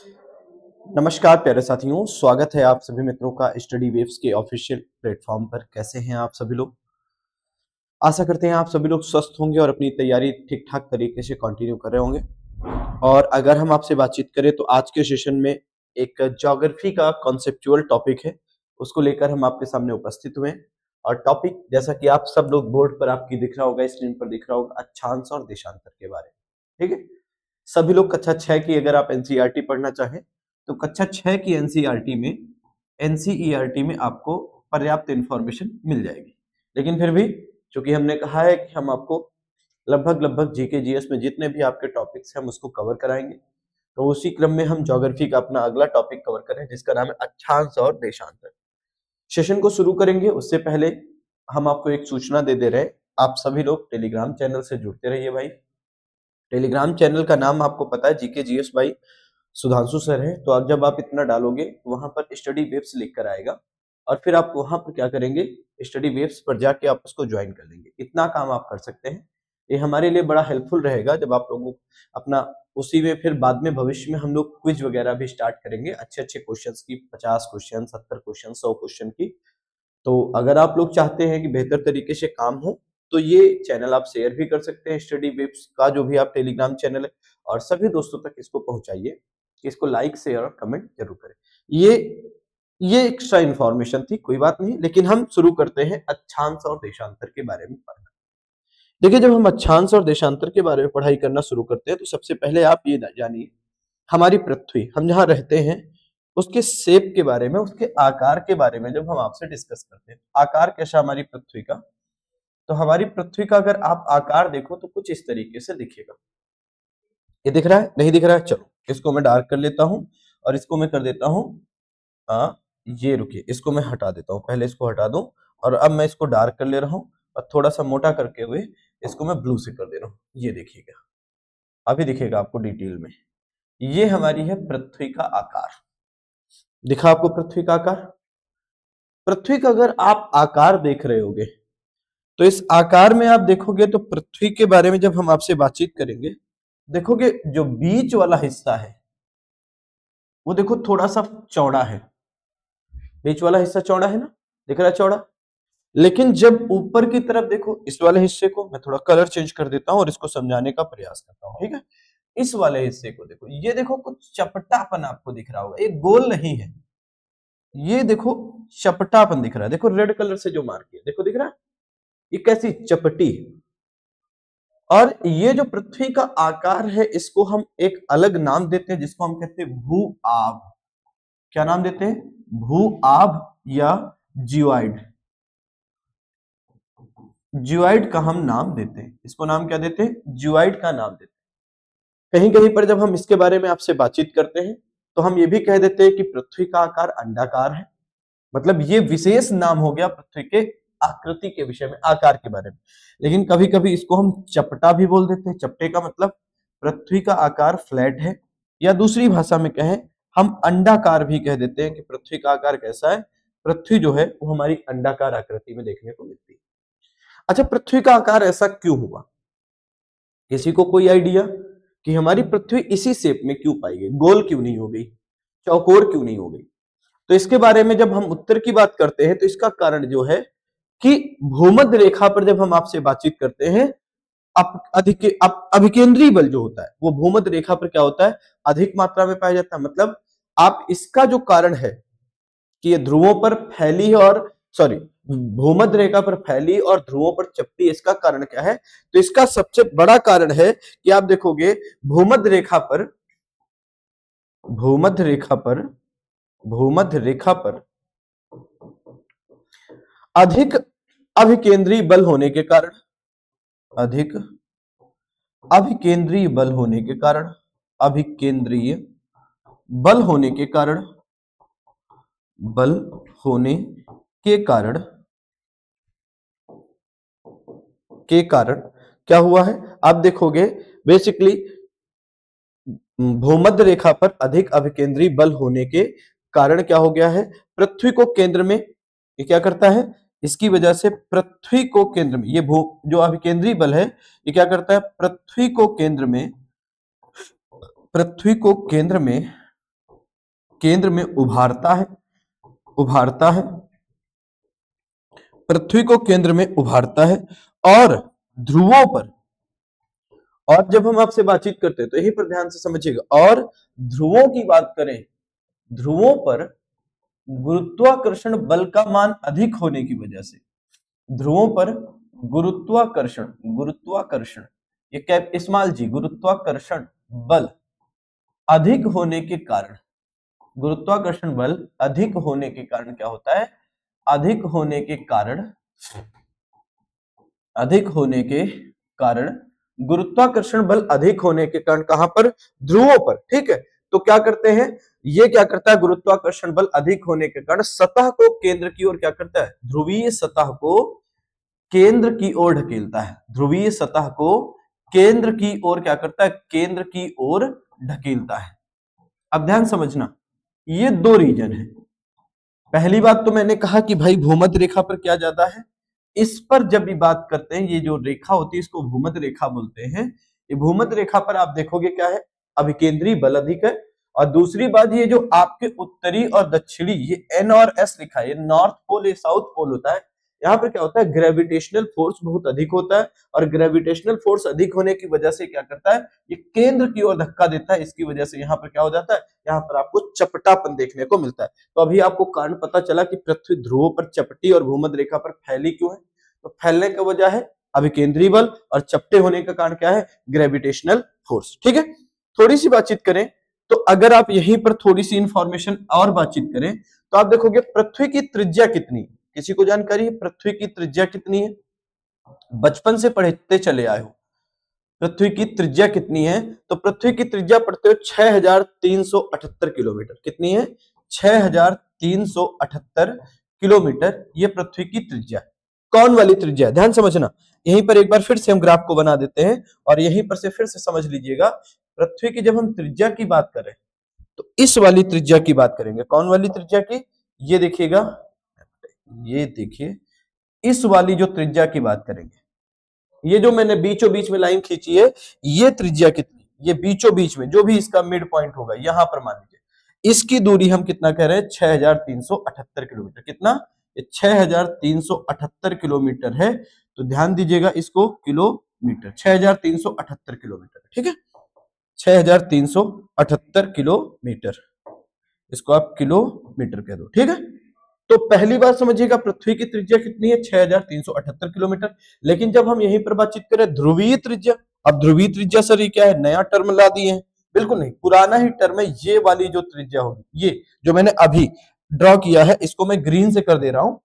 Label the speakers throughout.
Speaker 1: नमस्कार प्यारे साथियों, स्वागत है आप सभी मित्रों का स्टडी वेव्स के ऑफिशियल प्लेटफॉर्म पर। कैसे हैं आप सभी लोग? आशा करते हैं आप सभी लोग स्वस्थ होंगे और अपनी तैयारी ठीक ठाक तरीके से कंटिन्यू कर रहे होंगे। और अगर हम आपसे बातचीत करें तो आज के सेशन में एक ज्योग्राफी का कॉन्सेप्चुअल टॉपिक है, उसको लेकर हम आपके सामने उपस्थित हुए हैं। और टॉपिक जैसा कि आप सब लोग बोर्ड पर आपकी दिख रहा होगा, स्क्रीन पर दिख रहा होगा, अक्षांश और देशांतर के बारे में। ठीक है, सभी लोग कक्षा 6 की अगर आप एनसीईआरटी पढ़ना चाहें तो कक्षा 6 की एनसीईआरटी में आपको पर्याप्त इंफॉर्मेशन मिल जाएगी। लेकिन फिर भी चूंकि हमने कहा है कि हम आपको लगभग जीके जीएस में जितने भी आपके टॉपिक्स हैं हम उसको कवर कराएंगे, तो उसी क्रम में हम ज्योग्राफी का अपना अगला टॉपिक कवर करें जिसका नाम है अक्षांश और देशांतर। सेशन को शुरू करेंगे उससे पहले हम आपको एक सूचना दे रहे हैं, आप सभी लोग टेलीग्राम चैनल से जुड़ते रहिए भाई। टेलीग्राम चैनल का नाम आपको पता है, GK GS by Sudhanshu sir है। तो अब जब आप इतना डालोगे वहां पर स्टडी वेव्स लिख कर आएगा और फिर आप वहां पर क्या करेंगे, स्टडी वेव्स पर जाके आप उसको ज्वाइन कर लेंगे। इतना काम आप कर सकते हैं, ये हमारे लिए बड़ा हेल्पफुल रहेगा जब आप लोगों अपना उसी में फिर बाद में भविष्य में हम लोग क्विज वगैरह भी स्टार्ट करेंगे, अच्छे अच्छे क्वेश्चंस की, 50 क्वेश्चन, 70 क्वेश्चन, 100 क्वेश्चन की। तो अगर आप लोग चाहते हैं कि बेहतर तरीके से काम हो तो ये चैनल आप शेयर भी कर सकते हैं, स्टडी वेव्स का जो भी आप टेलीग्राम चैनल है, और सभी दोस्तों तक इसको पहुंचाइए। इसको लाइक शेयर और कमेंट जरूर करें। ये एक्स्ट्रा इंफॉर्मेशन थी, कोई बात नहीं। लेकिन हम शुरू करते हैं अक्षांश और देशांतर के बारे में पढ़ना। देखिए, जब हम अक्षांश और देशांतर के बारे में पढ़ाई करना शुरू करते हैं तो सबसे पहले आप ये जानिए, हमारी पृथ्वी, हम जहां रहते हैं, उसके शेप के बारे में, उसके आकार के बारे में जब हम आपसे डिस्कस करते हैं, आकार कैसा हमारी पृथ्वी का, तो हमारी पृथ्वी का अगर आप आकार देखो तो कुछ इस तरीके से दिखेगा। ये दिख रहा है? नहीं दिख रहा है? चलो इसको मैं डार्क कर लेता हूं और इसको मैं कर देता हूं, ये रुकिए, इसको मैं हटा देता हूं, पहले इसको हटा दूं और अब मैं इसको डार्क कर ले रहा हूं और थोड़ा सा मोटा करके हुए इसको मैं ब्लू से कर दे रहा हूं। ये देखिएगा, अभी दिखेगा आपको डिटेल में। ये हमारी है पृथ्वी का आकार। दिखा आपको पृथ्वी का आकार? पृथ्वी का अगर आप आकार देख रहे होगे तो इस आकार में आप देखोगे तो पृथ्वी के बारे में जब हम आपसे बातचीत करेंगे, देखोगे जो बीच वाला हिस्सा है वो देखो थोड़ा सा चौड़ा है। बीच वाला हिस्सा चौड़ा है ना, दिख रहा है चौड़ा। लेकिन जब ऊपर की तरफ देखो, इस वाले हिस्से को मैं थोड़ा कलर चेंज कर देता हूं और इसको समझाने का प्रयास करता हूं, ठीक है। इस वाले हिस्से को देखो, ये देखो कुछ चपटापन आपको दिख रहा होगा, ये गोल नहीं है, ये देखो चपटापन दिख रहा है। देखो रेड कलर से जो मार्क किया, देखो दिख रहा है, ये कैसी चपटी है। और ये जो पृथ्वी का आकार है इसको हम एक अलग नाम देते हैं जिसको हम कहते हैं भू आभ। क्या नाम देते हैं? भू आभ या जियोइड। जियोइड का हम नाम देते हैं, इसको नाम क्या देते हैं? जियोइड का नाम देते हैं। कहीं कहीं पर जब हम इसके बारे में आपसे बातचीत करते हैं तो हम ये भी कह देते हैं कि पृथ्वी का आकार अंडाकार है। मतलब ये विशेष नाम हो गया पृथ्वी के आकृति के विषय में, आकार के बारे में। लेकिन कभी कभी इसको हम चपटा भी बोल देते हैं। चपटे का मतलब पृथ्वी का आकार फ्लैट है, या दूसरी भाषा में कहें हम अंडाकार भी कह देते हैं कि पृथ्वी का आकार कैसा है। पृथ्वी जो है वो हमारी अंडाकार आकृति में देखने को मिलती है। अच्छा, पृथ्वी का आकार ऐसा क्यों हुआ? किसी को कोई आइडिया कि हमारी पृथ्वी इसी शेप में क्यों पाई गई? गोल क्यों नहीं हो गई, चौकोर क्यों नहीं हो गई? तो इसके बारे में जब हम उत्तर की बात करते हैं तो इसका कारण जो है कि भूमध्य रेखा पर जब हम आपसे बातचीत करते हैं, अभिकेंद्रीय बल जो होता है वो भूमध्य रेखा पर क्या होता है? अधिक मात्रा में पाया जाता है। मतलब आप इसका जो कारण है कि ये ध्रुवों पर फैली है, और सॉरी, भूमध्य रेखा पर फैली और ध्रुवों पर चपटी, इसका कारण क्या है? तो इसका सबसे बड़ा कारण है कि आप देखोगे भूमध्य रेखा पर भूमध्य रेखा पर भूमध्य रेखा पर अधिक अभिकेंद्रीय बल होने के कारण, अधिक अभिकेंद्रीय बल होने के कारण, अभिकेंद्रीय बल होने के कारण, बल होने के कारण क्या हुआ है? आप देखोगे बेसिकली भूमध्य रेखा पर अधिक अभिकेंद्रीय बल होने के कारण क्या हो गया है? पृथ्वी को केंद्र में ये क्या करता है? इसकी वजह से पृथ्वी को केंद्र में, ये जो अभिकेंद्रीय बल है ये क्या करता है? पृथ्वी को केंद्र में केंद्र में उभारता है, पृथ्वी को केंद्र में उभारता है, और ध्रुवों पर, और जब हम आपसे बातचीत करते हैं तो यही पर ध्यान से समझिएगा, और ध्रुवों की बात करें, ध्रुवों पर गुरुत्वाकर्षण बल का मान अधिक होने की वजह से, ध्रुवों पर गुरुत्वाकर्षण ये कैप इस्माइल जी, गुरुत्वाकर्षण बल अधिक होने के कारण, गुरुत्वाकर्षण बल अधिक होने के कारण क्या होता है, अधिक होने के कारण गुरुत्वाकर्षण बल अधिक होने के कारण कहां पर, ध्रुवों पर, ठीक है। तो क्या करते हैं, ये क्या करता है, गुरुत्वाकर्षण बल अधिक होने के कारण सतह को केंद्र की ओर क्या करता है, ध्रुवीय सतह को केंद्र की ओर ढकेलता है, ध्रुवीय सतह को केंद्र की ओर क्या करता है, केंद्र की ओर ढकेलता है। अब ध्यान समझना, ये दो रीजन है। पहली बात तो मैंने कहा कि भाई भूमध्य रेखा पर क्या ज्यादा है, इस पर जब भी बात करते हैं, ये जो रेखा होती है इसको भूमध्य रेखा बोलते हैं। ये भूमध्य रेखा पर आप देखोगे क्या है, अभिकेंद्री बल अधिक है। और दूसरी बात, ये जो आपके उत्तरी और दक्षिणी, ये एन और एस लिखा है, ये नॉर्थ पोल, ये साउथ पोल होता है। यहाँ पर क्या होता है, ग्रेविटेशनल फोर्स बहुत अधिक होता है, और ग्रेविटेशनल फोर्स अधिक होने की वजह से क्या करता है, ये केंद्र की ओर धक्का देता है। इसकी वजह से यहाँ पर क्या हो जाता है, यहाँ पर आपको चपटापन देखने को मिलता है। तो अभी आपको कारण पता चला कि पृथ्वी ध्रुवों पर चपटी और भूमध्य रेखा पर फैली क्यों है। तो फैलने का वजह है अभिकेंद्री बल, और चपटे होने का कारण क्या है, ग्रेविटेशनल फोर्स, ठीक है। थोड़ी सी बातचीत करें तो अगर आप यहीं पर थोड़ी सी इंफॉर्मेशन और बातचीत करें तो आप देखोगे पृथ्वी की त्रिज्या कितनी है, किसी को जानकारी है पृथ्वी की त्रिज्या कितनी है, बचपन से पढ़ते चले आए हो, पृथ्वी की त्रिज्या कितनी है, तो पृथ्वी की त्रिज्या पढ़ते हो 6378 किलोमीटर, कितनी है, 6378 किलोमीटर, ये पृथ्वी की त्रिज्या। कौन वाली त्रिज्या, ध्यान समझना, यहीं पर एक बार फिर से हम ग्राफ को बना देते हैं और यहीं पर से फिर से समझ लीजिएगा। पृथ्वी की जब हम त्रिज्या की बात करें तो इस वाली त्रिज्या की बात करेंगे, कौन वाली त्रिज्या की, ये देखिएगा, ये देखिए इस वाली जो त्रिज्या की बात करेंगे, ये जो मैंने बीचों बीच में लाइन खींची है, ये त्रिज्या कितनी, ये बीचों बीच में जो भी इसका मिड पॉइंट होगा, यहां पर मान लीजिए इसकी दूरी हम कितना कह रहे हैं, 6378 किलोमीटर, कितना, 6378 किलोमीटर है। तो ध्यान दीजिएगा इसको किलोमीटर, 6378 किलोमीटर, ठीक है, 6378 किलोमीटर, इसको आप किलोमीटर कह दो, ठीक है। तो पहली बात समझिएगा पृथ्वी की त्रिज्या कितनी है, 6378 किलोमीटर। लेकिन जब हम यहीं पर बातचीत करें ध्रुवीय त्रिज्या, अब ध्रुवीय त्रिज्या सर ये क्या है, नया टर्म ला दिए हैं, बिल्कुल नहीं, पुराना ही टर्म है। ये वाली जो त्रिज्या होगी, ये जो मैंने अभी ड्रॉ किया है, इसको मैं ग्रीन से कर दे रहा हूं,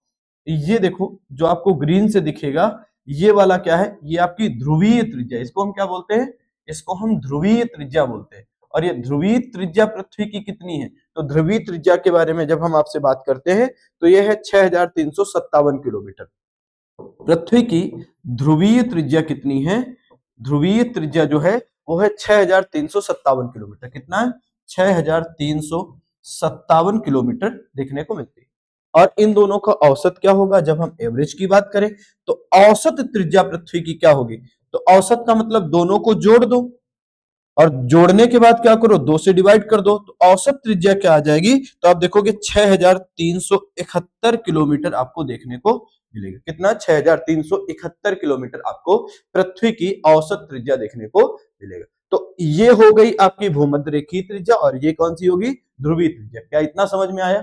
Speaker 1: ये देखो जो आपको ग्रीन से दिखेगा, ये वाला क्या है, ये आपकी ध्रुवीय त्रिज्या, इसको हम क्या बोलते हैं, इसको हम ध्रुवीय त्रिज्या बोलते हैं। और ये ध्रुवीय त्रिज्या पृथ्वी की कितनी है, तो ध्रुवीय त्रिज्या के बारे में जब हम आपसे बात करते हैं तो ये है 6357 किलोमीटर। पृथ्वी की ध्रुवीय त्रिज्या कितनी है, ध्रुवीय त्रिज्या जो है वो है 6357 किलोमीटर, कितना है, 6357 किलोमीटर देखने को मिलती है। और इन दोनों का औसत क्या होगा, जब हम एवरेज की बात करें तो औसत त्रिज्या पृथ्वी की क्या होगी, तो औसत का मतलब दोनों को जोड़ दो और जोड़ने के बाद क्या करो, 2 से डिवाइड कर दो, तो औसत त्रिज्या क्या आ जाएगी, तो आप देखोगे 6371 किलोमीटर आपको देखने को मिलेगा, कितना, 6371 किलोमीटर आपको पृथ्वी की औसत त्रिज्या देखने को मिलेगा। तो ये हो गई आपकी भूमध्य रेखीय त्रिज्या, और ये कौन सी होगी, ध्रुवीय त्रिज्या। क्या इतना समझ में आया,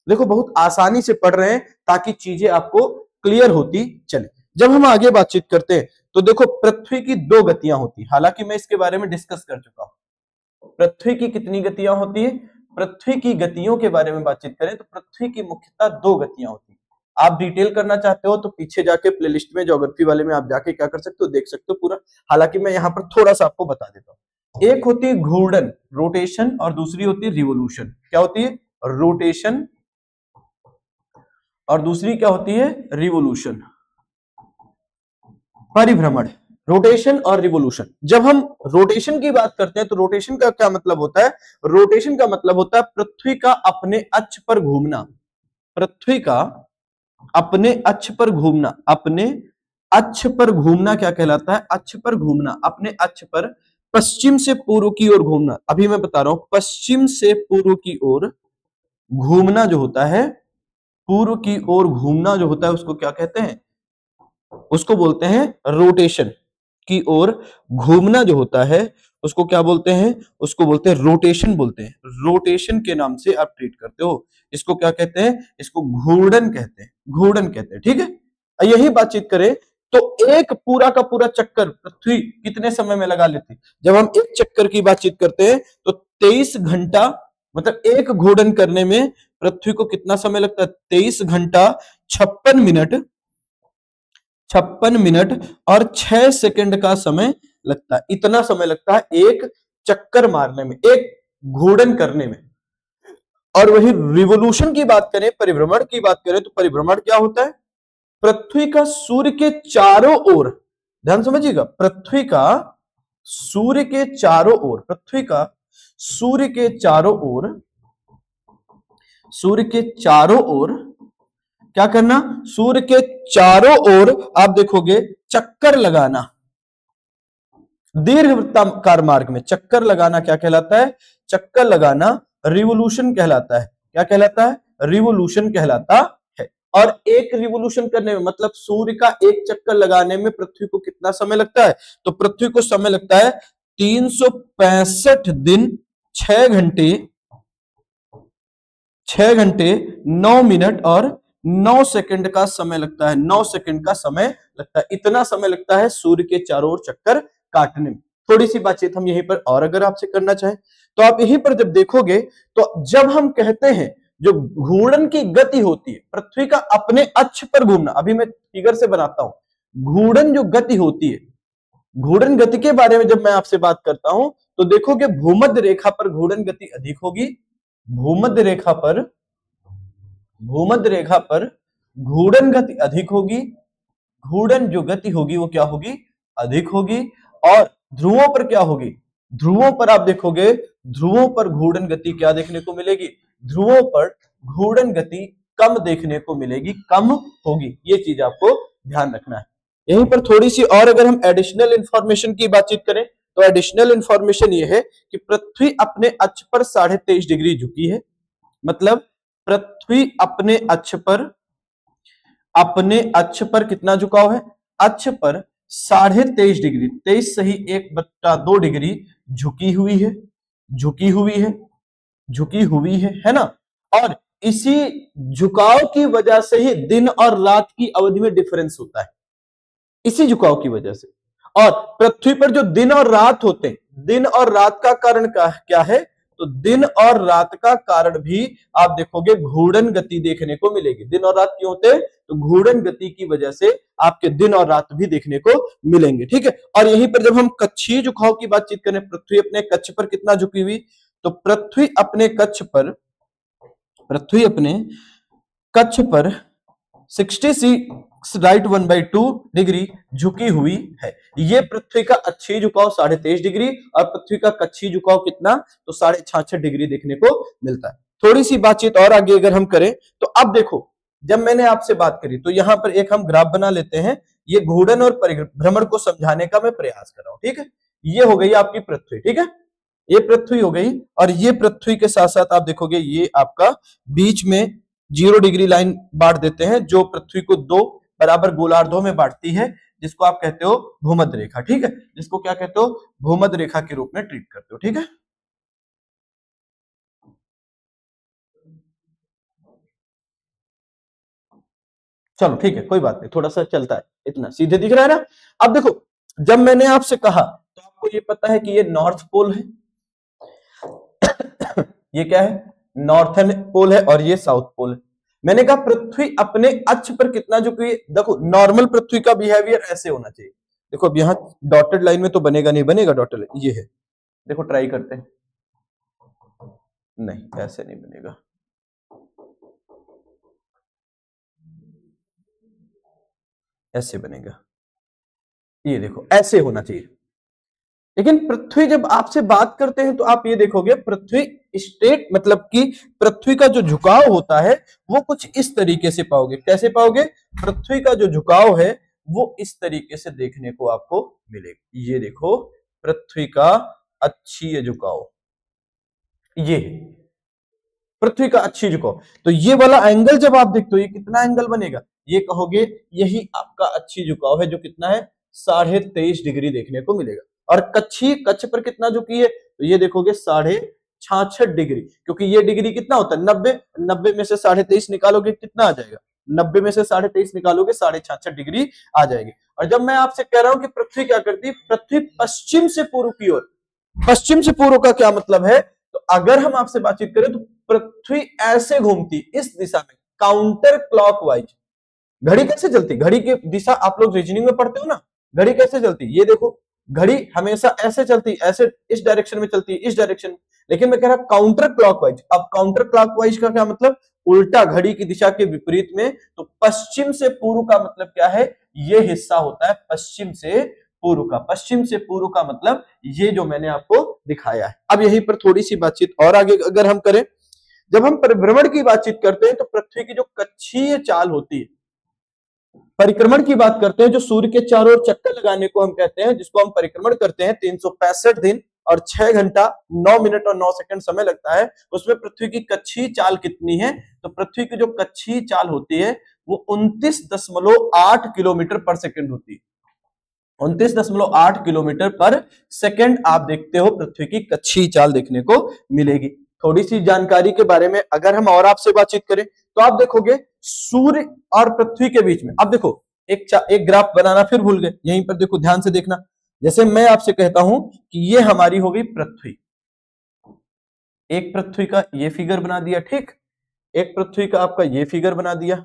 Speaker 1: देखो बहुत आसानी से पढ़ रहे हैं ताकि चीजें आपको क्लियर होती चले। जब हम आगे बातचीत करते हैं तो देखो पृथ्वी की 2 गतियां होती है, हालांकि मैं इसके बारे में डिस्कस कर चुका हूं। पृथ्वी की कितनी गतियां होती है, पृथ्वी की गतियों के बारे में बातचीत करें तो पृथ्वी की मुख्यतः 2 गतियां होती है। आप डिटेल करना चाहते हो तो पीछे जाके प्लेलिस्ट में ज्योग्राफी वाले में आप जाके क्या कर सकते हो, देख सकते हो पूरा, हालांकि मैं यहाँ पर थोड़ा सा आपको बता देता हूँ। एक होती है घूर्णन, रोटेशन, और दूसरी होती है रिवोल्यूशन। क्या होती है, रोटेशन, और दूसरी क्या होती है, रिवोल्यूशन, परिभ्रमण। रोटेशन और रिवोल्यूशन, जब हम रोटेशन की बात करते हैं तो रोटेशन का क्या मतलब होता है, रोटेशन का मतलब होता है पृथ्वी का अपने अक्ष पर घूमना, पृथ्वी का अपने अक्ष पर घूमना, अपने अक्ष पर घूमना क्या कहलाता है, अक्ष पर घूमना, अपने अक्ष पर पश्चिम से पूर्व की ओर घूमना। अभी मैं बता रहा हूं, पश्चिम से पूर्व की ओर घूमना जो होता है, पूर्व की ओर घूमना जो होता है उसको क्या कहते हैं? उसको बोलते हैं रोटेशन। की ओर घूमना जो होता है उसको क्या बोलते हैं? उसको बोलते हैं रोटेशन बोलते हैं। रोटेशन के नाम से आप ट्रीट करते हो। इसको क्या कहते हैं? इसको घूर्णन कहते हैं। घूर्णन कहते हैं, ठीक है। यही बातचीत करें तो एक पूरा का पूरा चक्कर पृथ्वी कितने समय में लगा लेती? जब हम एक चक्कर की बातचीत करते हैं तो 23 घंटा, मतलब एक घूर्णन करने में पृथ्वी को कितना समय लगता है? 23 घंटा 56 मिनट, 56 मिनट और 6 सेकंड का समय लगता है। इतना समय लगता है एक चक्कर मारने में, एक घूर्णन करने में। और वही रिवोल्यूशन की बात करें, परिभ्रमण की बात करें, तो परिभ्रमण क्या होता है? पृथ्वी का सूर्य के चारों ओर, ध्यान समझिएगा, पृथ्वी का सूर्य के चारों ओर, पृथ्वी का सूर्य के चारों ओर, सूर्य के चारों ओर क्या करना? सूर्य के चारों ओर आप देखोगे चक्कर लगाना। दीर्घ वृत्ताकार मार्ग में चक्कर लगाना क्या कहलाता है? चक्कर लगाना रिवोल्यूशन कहलाता है। क्या कहलाता है? रिवोल्यूशन कहलाता है। और एक रिवोल्यूशन करने में, मतलब सूर्य का एक चक्कर लगाने में पृथ्वी को कितना समय लगता है? तो पृथ्वी को समय लगता है 365 दिन 6 घंटे, 6 घंटे 9 मिनट और 9 सेकंड का समय लगता है। 9 सेकंड का समय लगता है। इतना समय लगता है सूर्य के चारों ओर चक्कर काटने में। थोड़ी सी बातचीत हम यहीं पर और अगर आपसे करना चाहें तो आप यहीं पर जब देखोगे तो जब हम कहते हैं जो घूर्णन की गति होती है, पृथ्वी का अपने अक्ष पर घूमना, अभी मैं फिगर से बनाता हूं, घूर्णन जो गति होती है, घूर्णन गति के बारे में जब मैं आपसे बात करता हूं तो देखोगे भूमध्य रेखा पर घूर्णन गति अधिक होगी। भूमध्य रेखा पर, भूमध्य रेखा पर घूर्णन गति अधिक होगी। घूर्णन जो गति होगी वो क्या होगी? अधिक होगी। और ध्रुवों पर क्या होगी? ध्रुवों पर आप देखोगे, ध्रुवों पर घूर्णन गति क्या देखने को मिलेगी? ध्रुवों पर घूर्णन गति कम देखने को मिलेगी, कम होगी। ये चीज आपको ध्यान रखना है। यहीं पर थोड़ी सी और अगर हम एडिशनल इंफॉर्मेशन की बातचीत करें तो एडिशनल इंफॉर्मेशन ये है कि पृथ्वी अपने अक्ष पर 23.5 डिग्री झुकी है। मतलब पृथ्वी अपने अक्ष पर, अपने अक्ष पर कितना झुकाव है? अक्ष पर 23.5 डिग्री, 23 सही 1/2 डिग्री झुकी हुई है, झुकी हुई है, झुकी हुई है ना। और इसी झुकाव की वजह से ही दिन और रात की अवधि में डिफरेंस होता है, इसी झुकाव की वजह से। और पृथ्वी पर जो दिन और रात होते हैं, दिन और रात का कारण क्या है? तो दिन और रात का कारण भी आप देखोगे घूर्णन गति देखने को मिलेगी। दिन और रात क्यों होते हैं? तो घूर्णन गति की वजह से आपके दिन और रात भी देखने को मिलेंगे, ठीक है। और यहीं पर जब हम कक्षीय झुकाव की बातचीत करें, पृथ्वी अपने कक्ष पर कितना झुकी हुई? तो पृथ्वी अपने कक्ष पर, पृथ्वी अपने कक्ष पर 66 राइट 1/2 डिग्री झुकी हुई है। ये पृथ्वी का अक्षीय झुकाव 23.5 डिग्री और पृथ्वी का कक्षीय झुकाव कितना? तो 66.5 डिग्री देखने को मिलता है। थोड़ी सी बातचीत और आगे अगर हम करें तो अब देखो, जब मैंने आपसे बात करी तो यहां पर एक हम ग्राफ बना लेते हैं। ये घूर्णन और परिभ्रमण को समझाने का मैं प्रयास कर रहा हूं, ठीक है। ये हो गई आपकी पृथ्वी, ठीक है, ये पृथ्वी हो गई। और ये पृथ्वी के साथ साथ आप देखोगे ये आपका बीच में 0 डिग्री लाइन बांट देते हैं जो पृथ्वी को 2 बराबर गोलार्धों में बांटती है, जिसको आप कहते हो भूमध्य रेखा, ठीक है, जिसको क्या कहते हो? भूमध्य रेखा के रूप में ट्रीट करते हो, ठीक है। चलो ठीक है, कोई बात नहीं, थोड़ा सा चलता है, इतना सीधे दिख रहा है ना। अब देखो, जब मैंने आपसे कहा तो आपको ये पता है कि ये नॉर्थ पोल है, ये क्या है? नॉर्थर्न पोल है और ये साउथ पोल है। मैंने कहा पृथ्वी अपने अक्ष पर कितना झुकी है? देखो नॉर्मल पृथ्वी का बिहेवियर ऐसे होना चाहिए। देखो अब यहाँ डॉटेड लाइन में तो बनेगा नहीं, बनेगा डॉटेड लाइन, ये है, देखो ट्राई करते हैं, नहीं ऐसे नहीं बनेगा, ऐसे बनेगा, ये देखो ऐसे होना चाहिए। लेकिन पृथ्वी जब आपसे बात करते हैं तो आप ये देखोगे पृथ्वी स्ट्रेट, मतलब कि पृथ्वी का जो झुकाव होता है वो कुछ इस तरीके से पाओगे। कैसे पाओगे? पृथ्वी का जो झुकाव है वो इस तरीके से देखने को आपको मिलेगा। ये देखो पृथ्वी का अक्षीय झुकाव, ये है। पृथ्वी का अच्छी झुकाव। तो ये वाला एंगल जब आप देखते हो ये कितना एंगल बनेगा, ये कहोगे यही आपका अच्छी झुकाव है, जो कितना है 23.5 डिग्री देखने को मिलेगा। और कच्छ पर कितना झुकी है, तो ये देखोगे 66.5 डिग्री, क्योंकि ये डिग्री कितना होता है 90 में से 23.5 निकालोगे कितना आ जाएगा, 90 में से 23.5 निकालोगे 66.5 डिग्री आ जाएगी। और जब मैं आपसे कह रहा हूं कि पृथ्वी क्या करती है, पृथ्वी पश्चिम से पूर्व की ओर, पश्चिम से पूर्व का क्या मतलब है, तो अगर हम आपसे बातचीत करें तो पृथ्वी ऐसे घूमती इस दिशा में काउंटर क्लॉकवाइज। घड़ी कैसे चलती, घड़ी की दिशा आप लोग रीजनिंग में पढ़ते हो ना, घड़ी कैसे चलती, ये देखो घड़ी हमेशा ऐसे चलती, ऐसे इस डायरेक्शन में चलती है, इस डायरेक्शन में, लेकिन मैं कह रहा काउंटर क्लॉकवाइज। अब काउंटर क्लॉकवाइज का क्या मतलब, उल्टा, घड़ी की दिशा के विपरीत में। तो पश्चिम से पूर्व का मतलब क्या है, ये हिस्सा होता है पश्चिम से पूर्व का। पश्चिम से पूर्व का मतलब ये जो मैंने आपको दिखाया है। अब यहीं पर थोड़ी सी बातचीत और आगे अगर हम करें, जब हम परिभ्रमण की बातचीत करते हैं तो पृथ्वी की जो कक्षीय चाल होती है, परिक्रमण की बात करते हैं, जो सूर्य के चारों ओर चक्कर लगाने को हम कहते हैं, जिसको हम परिक्रमण करते हैं 365 दिन और 6 घंटा 9 मिनट और 9 सेकंड समय लगता है, उसमें पृथ्वी की कक्षीय चाल कितनी है, तो पृथ्वी की जो कक्षीय चाल होती है वो 29.8 किलोमीटर पर सेकंड होती है। 29.8 किलोमीटर पर सेकंड आप देखते हो पृथ्वी की कक्षीय चाल देखने को मिलेगी। थोड़ी सी जानकारी के बारे में अगर हम और आपसे बातचीत करें तो आप देखोगे सूर्य और पृथ्वी के बीच में, अब देखो एक ग्राफ बनाना फिर भूल गए, यहीं पर देखो ध्यान से देखना। जैसे मैं आपसे कहता हूं कि ये हमारी हो गई पृथ्वी, एक पृथ्वी का ये फिगर बना दिया, ठीक, एक पृथ्वी का आपका ये फिगर बना दिया,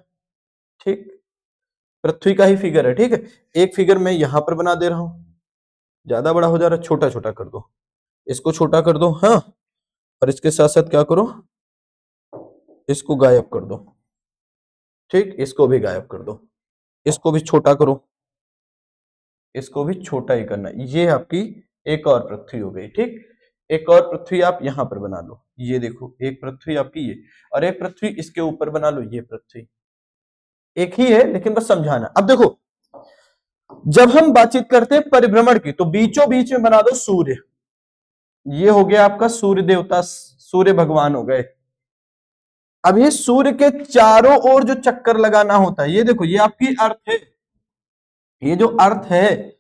Speaker 1: ठीक, पृथ्वी का ही फिगर है, ठीक है। एक फिगर मैं यहां पर बना दे रहा हूं, ज्यादा बड़ा हो जा रहा है, छोटा छोटा कर दो, इसको छोटा कर दो, हाँ, और इसके साथ साथ क्या करो, इसको गायब कर दो, ठीक, इसको भी गायब कर दो, इसको भी छोटा करो, इसको भी छोटा ही करना। ये आपकी एक और पृथ्वी हो गई, ठीक। एक और पृथ्वी आप यहां पर बना लो, ये देखो एक पृथ्वी आपकी ये, और एक पृथ्वी इसके ऊपर बना लो, ये पृथ्वी एक ही है, लेकिन बस समझाना। अब देखो जब हम बातचीत करते हैं परिभ्रमण की, तो बीचों बीच में बना दो सूर्य, ये हो गया आपका सूर्य देवता, सूर्य भगवान हो गए। अब ये सूर्य के चारों ओर जो चक्कर लगाना होता है, ये देखो ये आपकी अर्थ है, ये जो अर्थ है,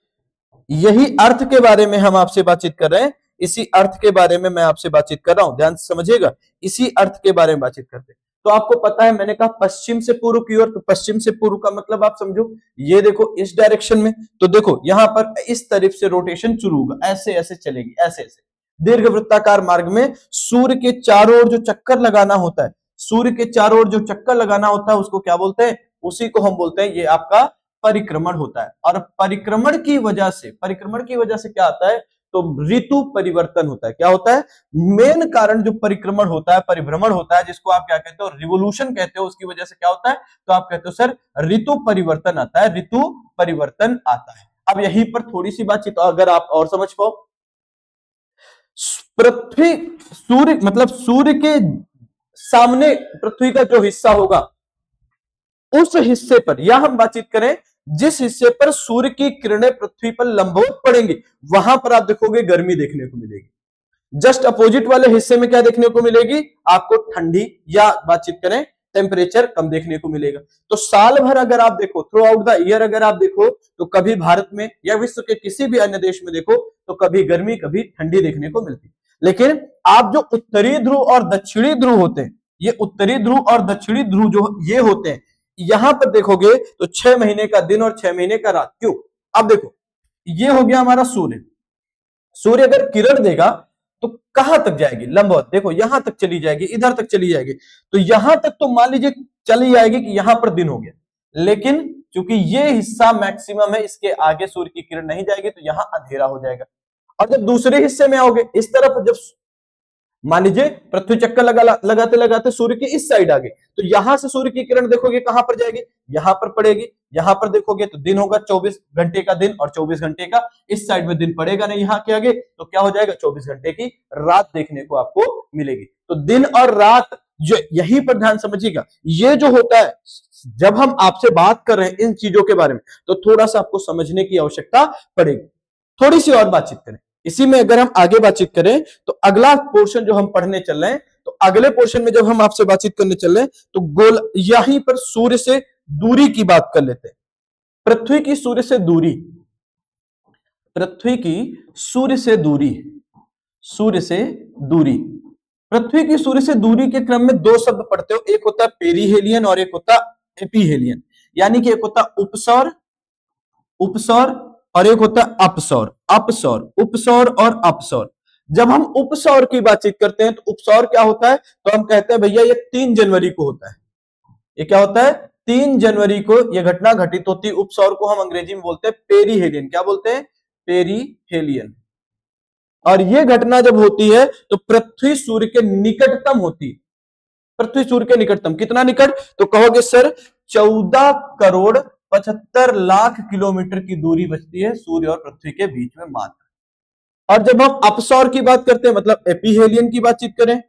Speaker 1: यही अर्थ के बारे में हम आपसे बातचीत कर रहे हैं, इसी अर्थ के बारे में मैं आपसे बातचीत कर रहा हूं, ध्यान से समझिएगा, इसी अर्थ के बारे में बातचीत करते हैं। तो आपको पता है मैंने कहा पश्चिम से पूर्व की ओर, तो पश्चिम से पूर्व का मतलब आप समझो, ये देखो इस डायरेक्शन में, तो देखो यहां पर इस तरफ से रोटेशन शुरू होगा, ऐसे ऐसे चलेगी, ऐसे ऐसे दीर्घ वृत्ताकार मार्ग में सूर्य के चारों ओर जो चक्कर लगाना होता है, सूर्य के चारों ओर जो चक्कर लगाना होता है उसको क्या बोलते हैं, उसी को हम बोलते हैं ये आपका परिक्रमण होता है। और परिक्रमण की वजह से क्या आता है, तो ऋतु परिवर्तन होता है। क्या होता है, मेन कारण जो परिक्रमण होता है, परिभ्रमण होता है, जिसको आप क्या कहते हो, रिवोल्यूशन कहते हो, उसकी वजह से क्या होता है, तो आप कहते हो सर ऋतु परिवर्तन आता है, ऋतु परिवर्तन आता है। अब यहीं पर थोड़ी सी बातचीत अगर आप और समझ पाओ, पृथ्वी सूर्य मतलब सूर्य के सामने पृथ्वी का जो हिस्सा होगा, उस हिस्से पर, या हम बातचीत करें जिस हिस्से पर सूर्य की किरणें पृथ्वी पर लंबवत पड़ेंगी, वहां पर आप देखोगे गर्मी देखने को मिलेगी। जस्ट अपोजिट वाले हिस्से में क्या देखने को मिलेगी, आपको ठंडी, या बातचीत करें टेम्परेचर कम देखने को मिलेगा। तो साल भर अगर आप देखो, थ्रू आउट द ईयर अगर आप देखो, तो कभी भारत में या विश्व के किसी भी अन्य देश में देखो तो कभी गर्मी कभी ठंडी देखने को मिलती है। लेकिन आप जो उत्तरी ध्रुव और दक्षिणी ध्रुव होते हैं, ये उत्तरी ध्रुव और दक्षिणी ध्रुव जो ये होते हैं, यहां पर देखोगे तो 6 महीने का दिन और 6 महीने का रात। क्यों, अब देखो ये हो गया हमारा सूर्य, सूर्य अगर किरण देगा तो कहां तक जाएगी, लंबवत, देखो यहां तक चली जाएगी, इधर तक चली जाएगी, तो यहां तक तो मान लीजिए चली जाएगी कि यहां पर दिन हो गया, लेकिन चूंकि ये हिस्सा मैक्सिमम है, इसके आगे सूर्य की किरण नहीं जाएगी, तो यहां अंधेरा हो जाएगा। और जब दूसरे हिस्से में आओगे इस तरफ, जब मान लीजिए पृथ्वी चक्कर लगाते लगाते सूर्य के इस साइड आ गए, तो यहां से सूर्य की किरण देखोगे कहां पर जाएगी, यहां पर पड़ेगी, यहां पर देखोगे तो दिन होगा 24 घंटे का दिन और 24 घंटे का, इस साइड में दिन पड़ेगा नहीं यहां के आगे, तो क्या हो जाएगा, 24 घंटे की रात देखने को आपको मिलेगी। तो दिन और रात जो, यहीं पर ध्यान समझिएगा, ये जो होता है, जब हम आपसे बात कर रहे हैं इन चीजों के बारे में, तो थोड़ा सा आपको समझने की आवश्यकता पड़ेगी। थोड़ी सी और बातचीत करें इसी में, अगर हम आगे बातचीत करें तो अगला पोर्शन जो हम पढ़ने चल रहे हैं तो अगले पोर्शन में जब हम आपसे बातचीत करने चल रहे हैं तो गोल यहीं पर सूर्य से दूरी की बात कर लेते हैं। पृथ्वी की सूर्य से दूरी, पृथ्वी की सूर्य से दूरी, सूर्य से दूरी, पृथ्वी की सूर्य से दूरी के क्रम में दो शब्द पढ़ते हो, एक होता है पेरीहेलियन और एक होता है एपीहेलियन, यानी कि एक होता है उपसौर, उपसौर, और एक होता है अपसौर, अपसौर, उपसौर और अपसौर। जब हम उपसौर की बातचीत करते हैं तो उपसौर क्या होता है, तो हम कहते हैं भैया ये 3 जनवरी को होता है। ये क्या होता है, 3 जनवरी को यह घटना घटित होती है। उपसौर को हम अंग्रेजी में बोलते हैं पेरीहेलियन, क्या बोलते हैं, पेरीहेलियन। और यह घटना जब होती है तो पृथ्वी सूर्य के निकटतम होती है, पृथ्वी सूर्य के निकटतम, कितना निकट, तो कहोगे सर 14 करोड़ 75 लाख किलोमीटर की दूरी बचती है सूर्य और पृथ्वी के बीच में मात्र। और जब हम अपसौर की बात करते हैं, मतलब एपीहेलियन की बातचीत करें,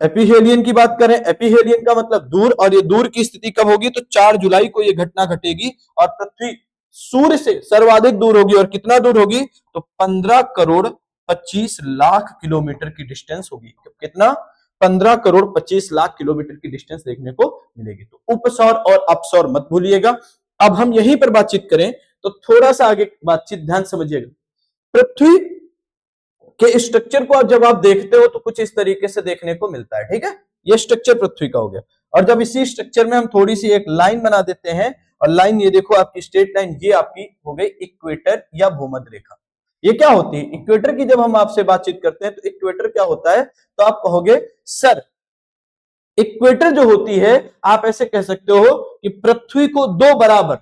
Speaker 1: एपीहेलियन की बात करें, एपीहेलियन का मतलब दूर, और ये दूर की स्थिति कब होगी, तो 4 जुलाई को ये घटना घटेगी और पृथ्वी सूर्य से सर्वाधिक दूर होगी। और कितना दूर होगी, तो 15 करोड़ 25 लाख किलोमीटर की डिस्टेंस होगी। कितना, 15 करोड़ 25 लाख किलोमीटर की डिस्टेंस देखने को मिलेगी। तो उपसौर और अपसौर मत भूलिएगा। अब हम यहीं पर बातचीत करें तो थोड़ा सा आगे बातचीत ध्यान समझिएगा। पृथ्वी के स्ट्रक्चर को जब आप देखते हो तो कुछ इस तरीके से देखने को मिलता है, ठीक है, ये स्ट्रक्चर पृथ्वी का हो गया। और जब इसी स्ट्रक्चर में हम थोड़ी सी एक लाइन बना देते हैं, और लाइन ये देखो आपकी स्ट्रेट लाइन, ये आपकी हो गई इक्वेटर या भूमध्य रेखा। ये क्या होती है, इक्वेटर की जब हम आपसे बातचीत करते हैं तो इक्वेटर क्या होता है, तो आप कहोगे सर इक्वेटर जो होती है, आप ऐसे कह सकते हो कि पृथ्वी को 2 बराबर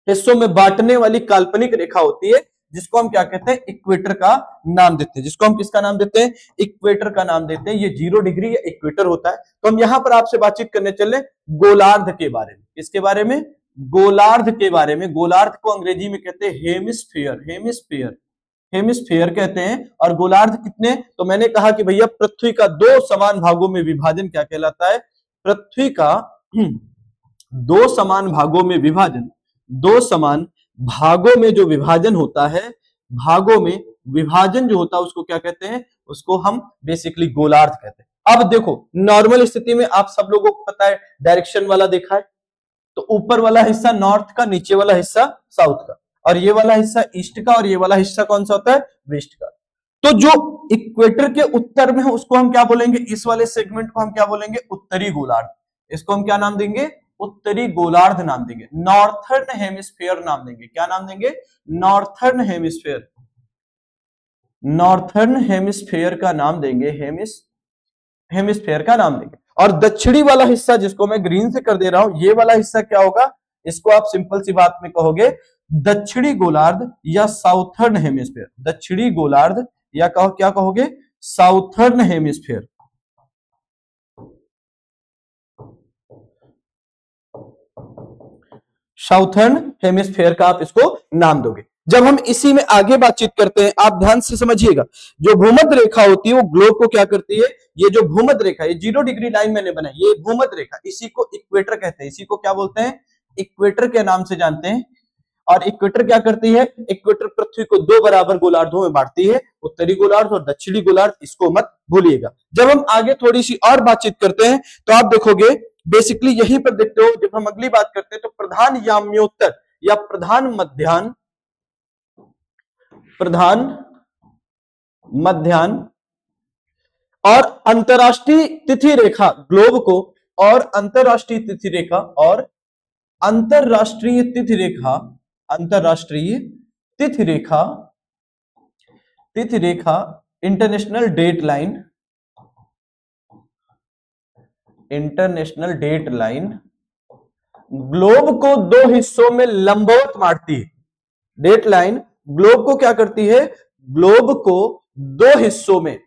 Speaker 1: हिस्सों में बांटने वाली काल्पनिक रेखा होती है, जिसको हम क्या कहते हैं, इक्वेटर का नाम देते हैं। जिसको हम किसका नाम देते हैं, इक्वेटर का नाम देते हैं। ये 0 डिग्री या इक्वेटर होता है। तो हम यहां पर आपसे बातचीत करने चले गोलार्ध के बारे में। किसके बारे में, गोलार्ध के बारे में। गोलार्ध को अंग्रेजी में कहते हैं हेमिस्फीयर, हेमिस्फीयर, हेमिस्फीयर कहते हैं। और गोलार्ध कितने, तो मैंने कहा कि भैया पृथ्वी का 2 समान भागों में विभाजन क्या कहलाता है, पृथ्वी का 2 समान भागों में विभाजन, 2 समान भागों में जो विभाजन होता है, भागों में विभाजन जो होता है उसको क्या कहते हैं, उसको हम बेसिकली गोलार्ध कहते हैं। अब देखो नॉर्मल स्थिति में आप सब लोगों को पता है डायरेक्शन वाला देखा है, तो ऊपर वाला हिस्सा नॉर्थ का, नीचे वाला हिस्सा साउथ का, और ये वाला हिस्सा ईस्ट का, और ये वाला हिस्सा कौन सा होता है, वेस्ट का। तो जो इक्वेटर के उत्तर में है उसको हम क्या बोलेंगे, इस वाले सेगमेंट को हम क्या बोलेंगे, उत्तरी गोलार्ध। इसको हम क्या नाम देंगे, उत्तरी गोलार्ध नाम देंगे, नॉर्थर्न हेमिस्फीयर नाम देंगे। क्या नाम देंगे, नॉर्थर्न हेमिस्फीयर, नॉर्थर्न हेमिस्फीयर का नाम देंगे, हेमिस्फीयर का नाम देंगे। और दक्षिणी वाला हिस्सा जिसको मैं ग्रीन से कर दे रहा हूं, ये वाला हिस्सा क्या होगा, इसको आप सिंपल सी बात में कहोगे दक्षिणी गोलार्ध या साउथर्न हेमिस्फीयर, दक्षिणी गोलार्ध या क्या कहोगे, साउथर्न हेमिस्फीयर। साउथर्न हेमिस्फीयर का आप इसको नाम दोगे। जब हम इसी में आगे बातचीत करते हैं, आप ध्यान से समझिएगा, जो भूमध्य रेखा होती है वो ग्लोब को क्या करती है, ये जो भूमध्य रेखा, ये 0 डिग्री लाइन मैंने बनाई, ये भूमध्य रेखा, इसी को इक्वेटर कहते हैं। इसी को क्या बोलते हैं, इक्वेटर के नाम से जानते हैं। और इक्वेटर क्या करती है, इक्वेटर पृथ्वी को 2 बराबर गोलार्धों में बांटती है, उत्तरी गोलार्ध और दक्षिणी गोलार्ध, इसको मत भूलिएगा। जब हम आगे थोड़ी सी और बातचीत करते हैं तो आप देखोगे बेसिकली यहीं पर देखते हो, जब हम अगली बात करते हैं तो प्रधान याम्योत्तर या प्रधान मध्याह्न, प्रधान मध्याह्न और अंतरराष्ट्रीय तिथि रेखा ग्लोब को, और अंतरराष्ट्रीय तिथि रेखा, और अंतरराष्ट्रीय तिथि रेखा, अंतरराष्ट्रीय तिथि रेखा, तिथि रेखा, international date line, international date line globe को 2 हिस्सों में लंबवत बांटती है। डेट लाइन ग्लोब को क्या करती है, ग्लोब को 2 हिस्सों में,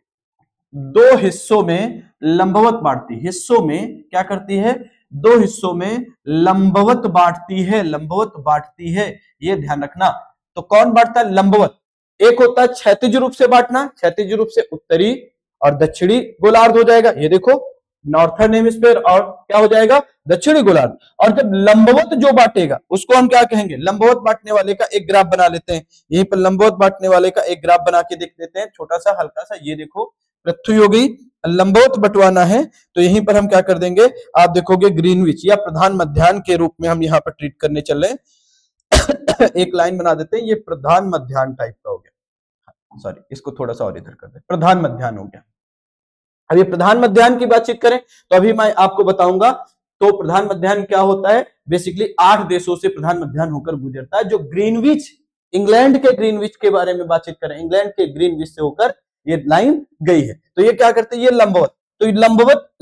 Speaker 1: 2 हिस्सों में लंबवत बांटती, हिस्सों में क्या करती है, 2 हिस्सों में लंबवत बांटती है, लंबवत बांटती है, ये ध्यान रखना। तो कौन बांटता है, लंबवत। एक होता है क्षैतिज रूप से बांटना, क्षैतिज रूप से उत्तरी और दक्षिणी गोलार्ध हो जाएगा, ये देखो नॉर्थर्न हेमिस्फीयर, और क्या हो जाएगा, दक्षिणी गोलार्ध। और जब लंबवत जो बांटेगा उसको हम क्या कहेंगे, लंबवत बांटने वाले का एक ग्राफ बना लेते हैं। यहीं पर लंबवत बांटने वाले का एक ग्राफ बना के देख लेते हैं, छोटा सा हल्का सा। ये देखो पृथ्वी हो गई, लंबवत बंटवाना है तो यहीं पर हम क्या कर देंगे, आप देखोगे ग्रीनविच या प्रधान मध्याह्न के रूप में हम यहाँ पर ट्रीट करने चल रहे हैं। एक लाइन बना देते हैं, ये प्रधान मध्याह्न टाइप का हो गया, सॉरी इसको थोड़ा सा और इधर कर दे, प्रधान मध्याह्न हो गया। अभी प्रधान मध्याह्न की बातचीत करें तो अभी मैं आपको बताऊंगा, तो प्रधान मध्याह्न क्या होता है, बेसिकली 8 देशों से प्रधान मध्याह्न होकर गुजरता है। जो ग्रीनविच, इंग्लैंड के ग्रीनविच के बारे में बातचीत करें, इंग्लैंड के ग्रीनविच से होकर ये लाइन गई है, तो ये क्या करते हैं, ये लंबवत, तो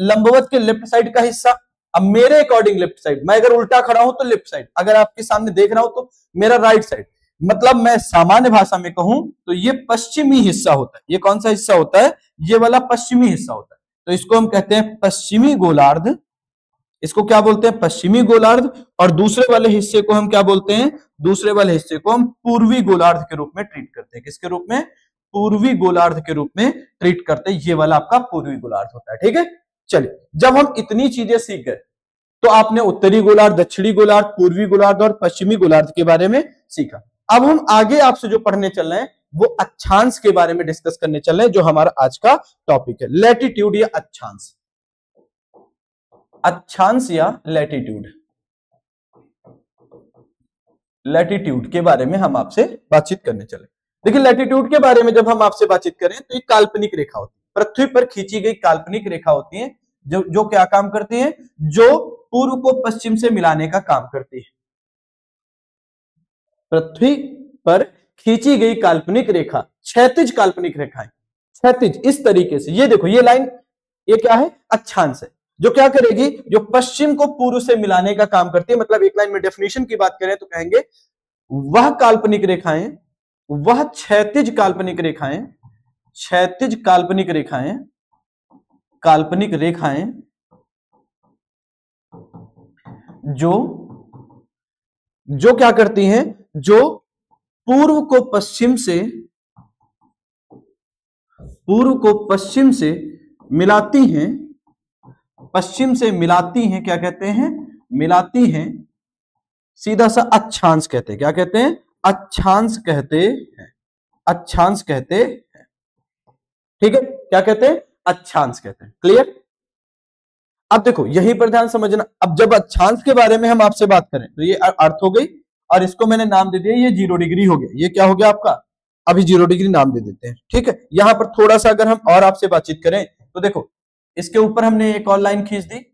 Speaker 1: लंबवत के लेफ्ट साइड का हिस्सा, अब मेरे अकॉर्डिंग लेफ्ट साइड, मैं अगर उल्टा खड़ा हूं तो लेफ्ट साइड, अगर आपके सामने देख रहा हूं तो मेरा राइट साइड, मतलब मैं सामान्य भाषा में कहूं तो ये पश्चिमी हिस्सा होता है। ये कौन सा हिस्सा होता है, ये वाला पश्चिमी हिस्सा होता है, तो इसको हम कहते हैं पश्चिमी गोलार्ध, इसको क्या बोलते हैं, पश्चिमी गोलार्ध। और दूसरे वाले हिस्से को हम क्या बोलते हैं, दूसरे वाले हिस्से को हम पूर्वी गोलार्ध के रूप में ट्रीट करते हैं। किसके रूप में, पूर्वी गोलार्ध के रूप में ट्रीट करते हैं, ये वाला आपका पूर्वी गोलार्ध होता है। ठीक है, चलिए जब हम इतनी चीजें सीख गए तो आपने उत्तरी गोलार्ध, दक्षिणी गोलार्ध, पूर्वी गोलार्ध और पश्चिमी गोलार्ध के बारे में सीखा। अब हम आगे आपसे जो पढ़ने चल रहे हैं वो अक्षांश के बारे में डिस्कस करने चल रहे हैं, जो हमारा आज का टॉपिक है, लैटिट्यूड या अक्षांश, अक्षांश या लैटिट्यूड। लैटिट्यूड के बारे में हम आपसे बातचीत करने चले। देखिए लैटिट्यूड के बारे में जब हम आपसे बातचीत करें तो एक काल्पनिक रेखा होती है, पृथ्वी पर खींची गई काल्पनिक रेखा होती है, जो क्या काम करती है, जो पूर्व को पश्चिम से मिलाने का काम करती है। पृथ्वी पर खींची गई काल्पनिक रेखा, क्षैतिज काल्पनिक रेखाएं, क्षैतिज इस तरीके से, ये देखो ये लाइन, ये क्या है, अक्षांश है, जो क्या करेगी, जो पश्चिम को पूर्व से मिलाने का काम करती है। मतलब एक लाइन में डेफिनेशन की बात करें तो कहेंगे वह काल्पनिक रेखाएं, वह क्षैतिज काल्पनिक रेखाएं, क्षैतिज काल्पनिक रेखाएं, काल्पनिक रेखाएं जो क्या करती हैं, जो पूर्व को पश्चिम से मिलाती हैं, पश्चिम से मिलाती हैं, क्या कहते हैं, मिलाती हैं, सीधा सा अक्षांश कहते हैं। क्या कहते हैं, अक्षांश कहते हैं, अक्षांश कहते हैं। ठीक है, क्या कहते हैं, अक्षांश कहते हैं। क्लियर। अब देखो यहीं पर ध्यान समझना, अब जब अक्षांश के बारे में हम आपसे बात करें तो ये अर्थ हो गई, और इसको मैंने नाम दे दिया, ये 0 डिग्री हो गया। ये क्या हो गया आपका, अभी 0 डिग्री नाम दे देते हैं। ठीक है, यहां पर थोड़ा सा अगर हम और आपसे बातचीत करें तो देखो इसके ऊपर हमने एक और लाइन खींच दी,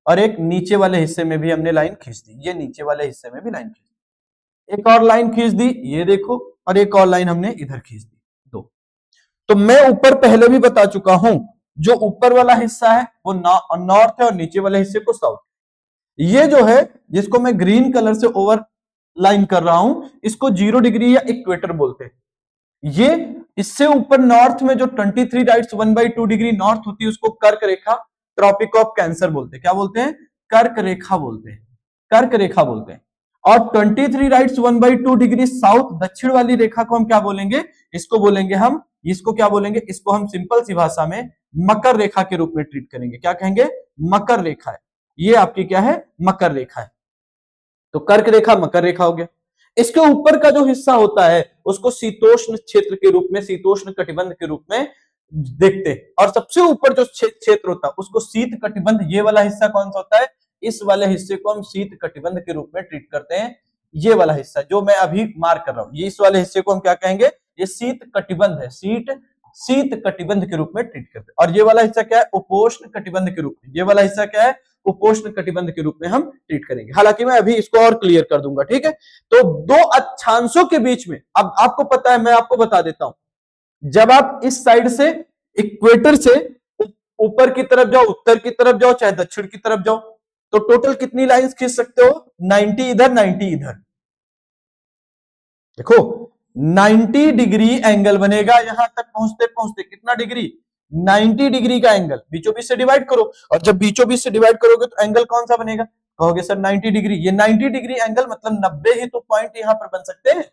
Speaker 1: और एक नीचे वाले हिस्से में भी हमने लाइन खींच दी, ये नीचे वाले हिस्से में भी लाइन खींच दी, एक और लाइन खींच दी, ये देखो, और एक और लाइन हमने इधर खींच दी, 2। तो मैं ऊपर पहले भी बता चुका हूं, जो ऊपर वाला हिस्सा है वो नॉर्थ है और नीचे वाले हिस्से को साउथ। ये जो है जिसको मैं ग्रीन कलर से ओवर लाइन कर रहा हूं, इसको 0 डिग्री या इक्वेटर बोलते हैं। ये इससे ऊपर नॉर्थ में जो 23 राइट्स 1/2 डिग्री नॉर्थ होती है उसको कर्क रेखा, ट्रॉपिक ऑफ कैंसर बोलते हैं। क्या बोलते हैं, कर्क रेखा बोलते हैं, कर्क रेखा बोलते हैं। और 23 राइट्स 1/2 डिग्री साउथ, दक्षिण वाली रेखा को हम क्या बोलेंगे, इसको बोलेंगे हम, इसको क्या बोलेंगे, इसको हम सिंपल सी भाषा में मकर रेखा के रूप में ट्रीट करेंगे। क्या कहेंगे, मकर रेखा है, ये आपकी क्या है, मकर रेखा है। तो कर्क रेखा मकर रेखा हो गया। इसके ऊपर का जो हिस्सा होता है उसको शीतोष्ण क्षेत्र के रूप में, शीतोष्ण कटिबंध के रूप में देखते हैं। और सबसे ऊपर जो क्षेत्र होता है उसको शीत कटिबंध, ये वाला हिस्सा कौन सा होता है, इस वाले हिस्से को हम शीत कटिबंध के रूप में ट्रीट करते हैं। ये वाला हिस्सा जो मैं अभी मार्क कर रहा हूं, ये इस वाले हिस्से को हम क्या कहेंगे, ये शीत कटिबंध है, शीत कटिबंध के रूप में ट्रीट करते हैं। और ये वाला हिस्सा क्या है, उपोष्ण कटिबंध के रूप में, ये वाला हिस्सा क्या है, उपोष्ण कटिबंध के रूप में हम ट्रीट करेंगे। हालांकि मैं अभी इसको और क्लियर कर दूंगा। ठीक है, तो 2 अक्षांशों के बीच में, अब आपको पता है, मैं आपको बता देता हूं, जब आप इस साइड से इक्वेटर से ऊपर की तरफ जाओ, उत्तर की तरफ जाओ, चाहे दक्षिण की तरफ जाओ, तो टोटल कितनी लाइंस खींच सकते हो, 90 इधर 90 इधर। देखो 90 डिग्री एंगल बनेगा, यहां तक पहुंचते पहुंचते कितना डिग्री, 90 डिग्री का एंगल बीचों बीच से डिवाइड करो, और जब बीचों बीच से डिवाइड करोगे तो एंगल कौन सा बनेगा, कहोगे सर 90 डिग्री। ये 90 डिग्री एंगल मतलब 90 ही तो पॉइंट यहां पर बन सकते हैं।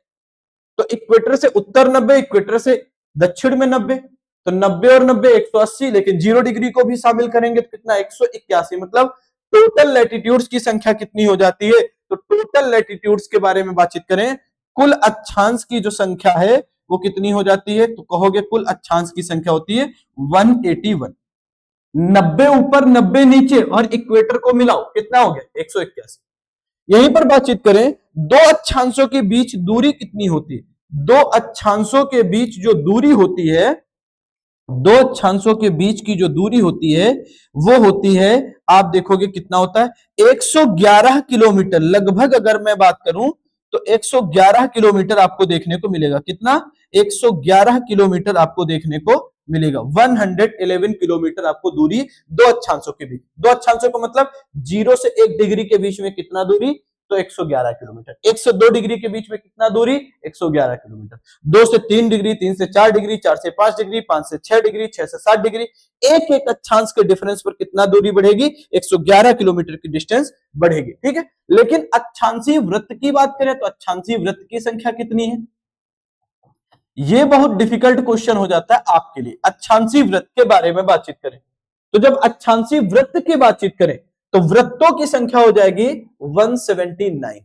Speaker 1: तो इक्वेटर से उत्तर 90, इक्वेटर से दक्षिण में 90, तो 90 और 90 180, लेकिन 0 डिग्री को भी शामिल करेंगे तो कितना 181। मतलब टोटल लैटिट्यूड्स की संख्या कितनी हो जाती है, तो टोटल लैटिट्यूड्स के बारे में बातचीत करें, कुल अक्षांश की जो संख्या है वो कितनी हो जाती है? तो कहोगे कुल अक्षांश की संख्या होती है 181। 90 ऊपर 90 नीचे और इक्वेटर को मिलाओ, कितना हो गया? 181। यहीं पर बातचीत करें, दो अक्षांशों के बीच दूरी कितनी होती है? दो अक्षांशों के बीच जो दूरी होती है, दो अक्षांशों के बीच की जो दूरी होती है वो होती है, आप देखोगे कितना होता है? 111 किलोमीटर। लगभग अगर मैं बात करूं तो 111 किलोमीटर आपको देखने को मिलेगा। कितना? 111 किलोमीटर आपको देखने को मिलेगा। 111 किलोमीटर आपको दूरी दो अक्षांशों के बीच। दो अक्षांशों को मतलब 0 से 1 डिग्री के बीच में कितना दूरी? तो 111 किलोमीटर। 1 से 2 डिग्री के बीच में कितना दूरी? 111 किलोमीटर। 2 से 3 डिग्री, 3 से 4 डिग्री, 4 से 5 डिग्री, 5 से 6 डिग्री, 6 से 7 डिग्री। एक एक अक्षांश के डिफरेंस पर कितना दूरी बढ़ेगी? 111 किलोमीटर की डिस्टेंस बढ़ेगी। ठीक है, लेकिन अक्षांशीय वृत्त की बात करें तो अक्षांशीय वृत्त की संख्या कितनी है? यह बहुत डिफिकल्ट क्वेश्चन हो जाता है आपके लिए। अक्षांशीय वृत्त के बारे में बातचीत करें तो जब अक्षांशीय वृत्त की बातचीत करें तो वृत्तों की संख्या हो जाएगी 179।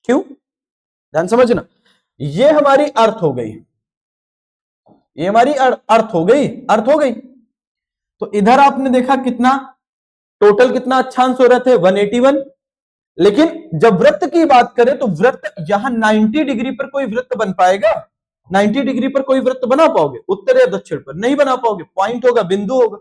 Speaker 1: क्यों? ध्यान समझना, ये हमारी अर्थ हो गई, ये हमारी अर्थ हो गई, अर्थ हो गई। तो इधर आपने देखा कितना टोटल कितना अक्षांश हो रहे थे? 181। लेकिन जब वृत्त की बात करें तो वृत्त यहां 90 डिग्री पर कोई वृत्त बन पाएगा? 90 डिग्री पर कोई वृत्त बना पाओगे? उत्तर या दक्षिण पर नहीं बना पाओगे। पॉइंट होगा, बिंदु होगा।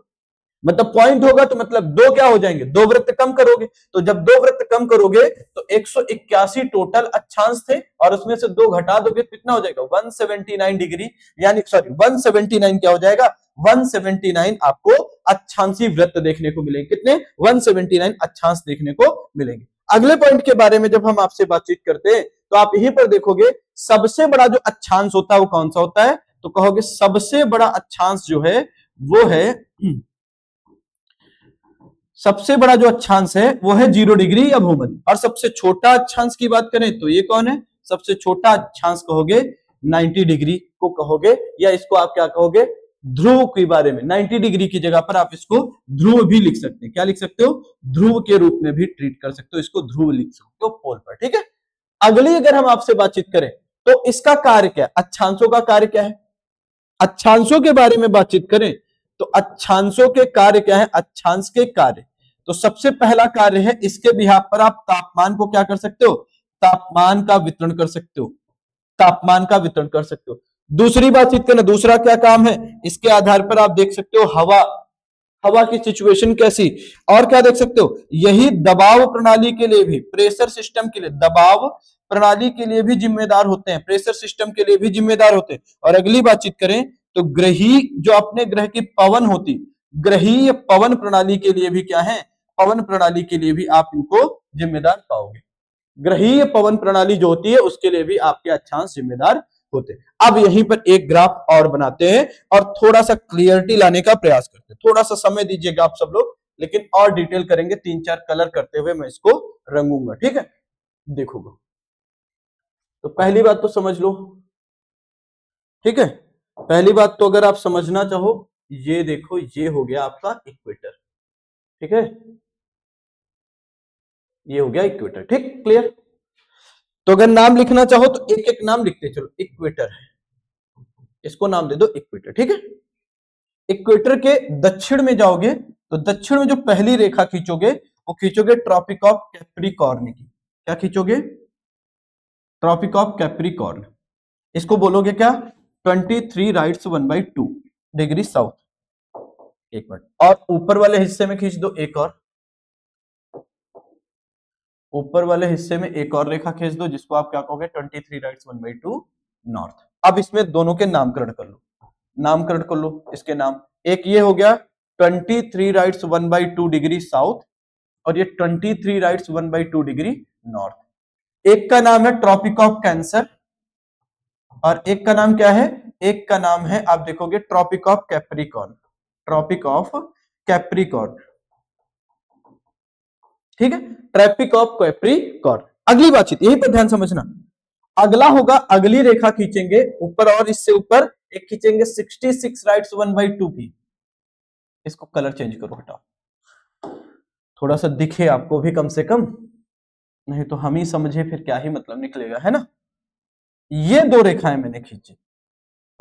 Speaker 1: मतलब पॉइंट होगा तो मतलब दो क्या हो जाएंगे? दो वृत्त कम करोगे। तो जब दो वृत्त कम करोगे तो 181 टोटल अक्षांश थे और उसमें से दो घटा दोगे तो कितना हो जाएगा? 179 डिग्री, यानी सॉरी 179 क्या हो जाएगा? 179 आपको अक्षांशीय वृत्त देखने को मिलेंगे। कितने? 179 अक्षांश देखने को मिलेंगे। अगले पॉइंट के बारे में जब हम आपसे बातचीत करते हैं तो आप यहीं पर देखोगे सबसे बड़ा जो अक्षांश होता है वो कौन सा होता है? तो कहोगे सबसे बड़ा अक्षांश जो है वो है, सबसे बड़ा जो अक्षांश है वो है 0 डिग्री या भूमध्य। और सबसे छोटा अक्षांश की बात करें तो ये कौन है? सबसे छोटा अक्षांश कहोगे 90 डिग्री को कहोगे, या इसको आप क्या कहोगे? ध्रुव के बारे में। 90 डिग्री की जगह पर आप इसको ध्रुव भी लिख सकते हैं। क्या लिख सकते हो? ध्रुव के रूप में भी ट्रीट कर सकते हो, इसको ध्रुव लिख सकते हो पोल पर। ठीक है, अगली अगर हम आपसे बातचीत करें तो इसका कार्य क्या है? अक्षांशों का कार्य क्या है? अक्षांशों के बारे में बातचीत करें तो अक्षांशों के कार्य क्या है? अक्षांश के कार्य, तो सबसे पहला कार्य है इसके बिहाफ पर आप तापमान को क्या कर सकते हो? तापमान का वितरण कर सकते हो, तापमान का वितरण कर सकते हो। दूसरी बातचीत करना, दूसरा क्या काम है? इसके आधार पर आप देख सकते हो हवा, हवा की सिचुएशन कैसी, और क्या देख सकते हो? यही दबाव प्रणाली के लिए भी, प्रेशर सिस्टम के लिए, दबाव प्रणाली के लिए भी जिम्मेदार होते हैं, प्रेशर सिस्टम के लिए भी जिम्मेदार होते हैं। और अगली बातचीत करें तो ग्रही, जो अपने ग्रह की पवन होती, ग्रहीय पवन प्रणाली के लिए भी क्या है? पवन प्रणाली के लिए भी आप इनको जिम्मेदार पाओगे। ग्रहीय पवन प्रणाली जो होती है उसके लिए भी आपके अक्षांश जिम्मेदार होते हैं। अब यहीं पर एक ग्राफ और बनाते हैं और थोड़ा सा क्लियरिटी लाने का प्रयास करते हैं। थोड़ा सा समय दीजिएगा आप सब लोग, लेकिन और डिटेल करेंगे। 3-4 कलर करते हुए मैं इसको रंगूंगा। ठीक है, देखोगे तो पहली बात तो समझ लो। ठीक है, पहली बात तो अगर आप समझना चाहो, ये देखो, ये हो गया आपका इक्वेटर। ठीक है, ये हो गया इक्वेटर। ठीक, क्लियर? तो अगर नाम लिखना चाहो तो एक एक नाम लिखते चलो। इक्वेटर है, इसको नाम दे दो इक्वेटर। ठीक है, इक्वेटर के दक्षिण में जाओगे तो दक्षिण में जो पहली रेखा खींचोगे वो खींचोगे ट्रॉपिक ऑफ कैप्रिकॉर्न की। क्या खींचोगे? Tropic of Capricorn. इसको बोलोगे क्या? 23 राइट्स 1/2 डिग्री साउथ। एक मिनट, और ऊपर वाले हिस्से में खींच दो एक और, ऊपर वाले हिस्से में एक और रेखा खींच दो जिसको आप क्या कहोगे? 23 राइट्स 1/2 नॉर्थ। अब इसमें दोनों के नामकरण कर लो, नामकरण कर लो इसके नाम। एक ये हो गया 23 राइट्स 1/2 डिग्री साउथ, और ये 23 राइट्स 1/2 डिग्री नॉर्थ। एक का नाम है ट्रॉपिक ऑफ कैंसर, और एक का नाम क्या है? एक का नाम है, आप देखोगे, tropic of Capricorn. Tropic of Capricorn. ठीक है, ट्रॉपिक ऑफ कैप्रिकॉर्न। अगली बातचीत यहीं पर ध्यान समझना। अगला होगा, अगली रेखा खींचेंगे ऊपर, और इससे ऊपर एक खींचेंगे 66 राइट्स 1/2 की। इसको कलर चेंज करो, हटाओ, थोड़ा सा दिखे आपको भी कम से कम, नहीं तो हम ही समझे फिर क्या ही मतलब निकलेगा, है ना? ये दो रेखाएं मैंने खींची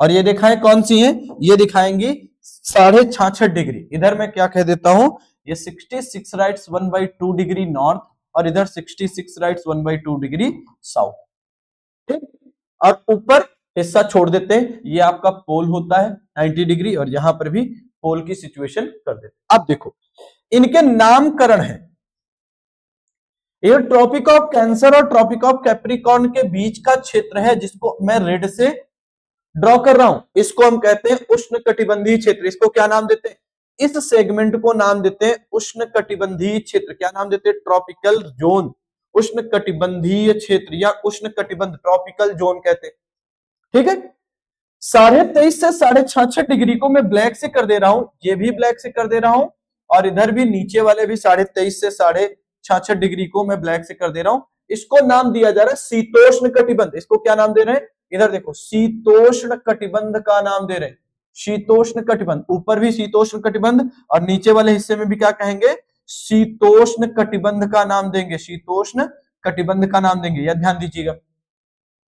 Speaker 1: और ये रेखाएं कौन सी हैं? ये दिखाएंगी 66.5 डिग्री। इधर मैं क्या कह देता हूं, ये 66 राइट्स 1/2 डिग्री नॉर्थ और इधर 66 राइट्स 1/2 डिग्री साउथ। ठीक, और ऊपर हिस्सा छोड़ देते हैं, ये आपका पोल होता है 90 डिग्री और यहां पर भी पोल की सिचुएशन कर देते हैं। अब देखो इनके नामकरण है, ये ट्रॉपिक ऑफ कैंसर और ट्रॉपिक ऑफ कैप्रिकॉर्न के बीच का क्षेत्र है जिसको मैं रेड से ड्रॉ कर रहा हूं, इसको हम कहते हैं उष्ण कटिबंधीय क्षेत्र। इसको क्या नाम देते हैं? इस सेगमेंट को नाम देते हैं उष्ण कटिबंधीय क्षेत्र। क्या नाम देते हैं? ट्रॉपिकल जोन, उष्ण कटिबंधीय क्षेत्र या उष्ण कटिबंध, ट्रॉपिकल जोन कहते हैं। ठीक है, 23.5 से 66.5 डिग्री को मैं ब्लैक से कर दे रहा हूं, ये भी ब्लैक से कर दे रहा हूं और इधर भी नीचे वाले भी 23.5 से 66.5 डिग्री को मैं ब्लैक से कर दे रहा हूं। इसको नाम दिया जा रहा है शीतोष्ण कटिबंध। इसको क्या नाम दे रहे हैं? इधर देखो शीतोष्ण कटिबंध का नाम दे रहे हैं, शीतोष्ण कटिबंध। ऊपर भी शीतोष्ण कटिबंध और नीचे वाले हिस्से में भी क्या कहेंगे? शीतोष्ण कटिबंध का नाम देंगे, शीतोष्ण कटिबंध का नाम देंगे, यह ध्यान दीजिएगा।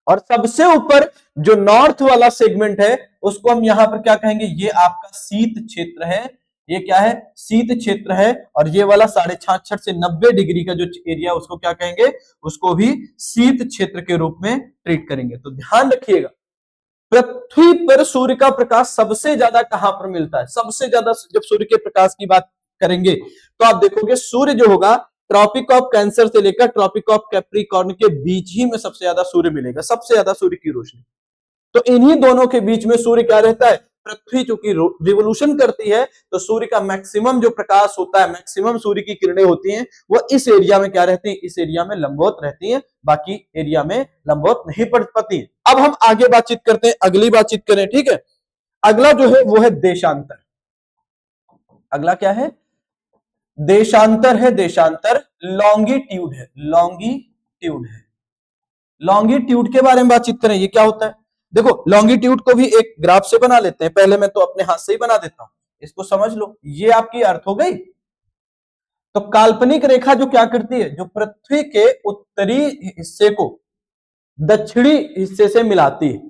Speaker 1: और सबसे ऊपर जो नॉर्थ वाला सेगमेंट है उसको हम यहां पर क्या कहेंगे? ये आपका शीत क्षेत्र है। ये क्या है? शीत क्षेत्र है। और ये वाला 66.5 से 90 डिग्री का जो एरिया उसको क्या कहेंगे? उसको भी शीत क्षेत्र के रूप में ट्रीट करेंगे। तो ध्यान रखिएगा, पृथ्वी पर सूर्य का प्रकाश सबसे ज्यादा कहां पर मिलता है? सबसे ज्यादा जब सूर्य के प्रकाश की बात करेंगे तो आप देखोगे सूर्य जो होगा ट्रॉपिक ऑफ कैंसर से लेकर ट्रॉपिक ऑफ कैप्रिकॉर्न के बीच ही में सबसे ज्यादा सूर्य मिलेगा, सबसे ज्यादा सूर्य की रोशनी। तो इन्हीं दोनों के बीच में सूर्य क्या रहता है? पृथ्वी चूंकि रिवोल्यूशन करती है तो सूर्य का मैक्सिमम जो प्रकाश होता है, मैक्सिमम सूर्य की किरणें होती हैं वो इस एरिया में क्या रहती है? इस एरिया में लंबवत रहती हैं, बाकी एरिया में लंबवत नहीं पड़ पाती। अब हम आगे बातचीत करते हैं, अगली बातचीत करें। ठीक है, अगला जो है वो है देशांतर। अगला क्या है? देशांतर है। देशांतर लॉन्गिट्यूड है, लॉन्गिट्यूड है। लॉन्गिट्यूड के बारे में बातचीत करें, ये क्या होता है? देखो लॉन्गिट्यूड को भी एक ग्राफ से बना लेते हैं, पहले मैं तो अपने हाथ से ही बना देता हूं, इसको समझ लो। ये आपकी अर्थ हो गई। तो काल्पनिक रेखा जो क्या करती है? जो पृथ्वी के उत्तरी हिस्से को दक्षिणी हिस्से से मिलाती है,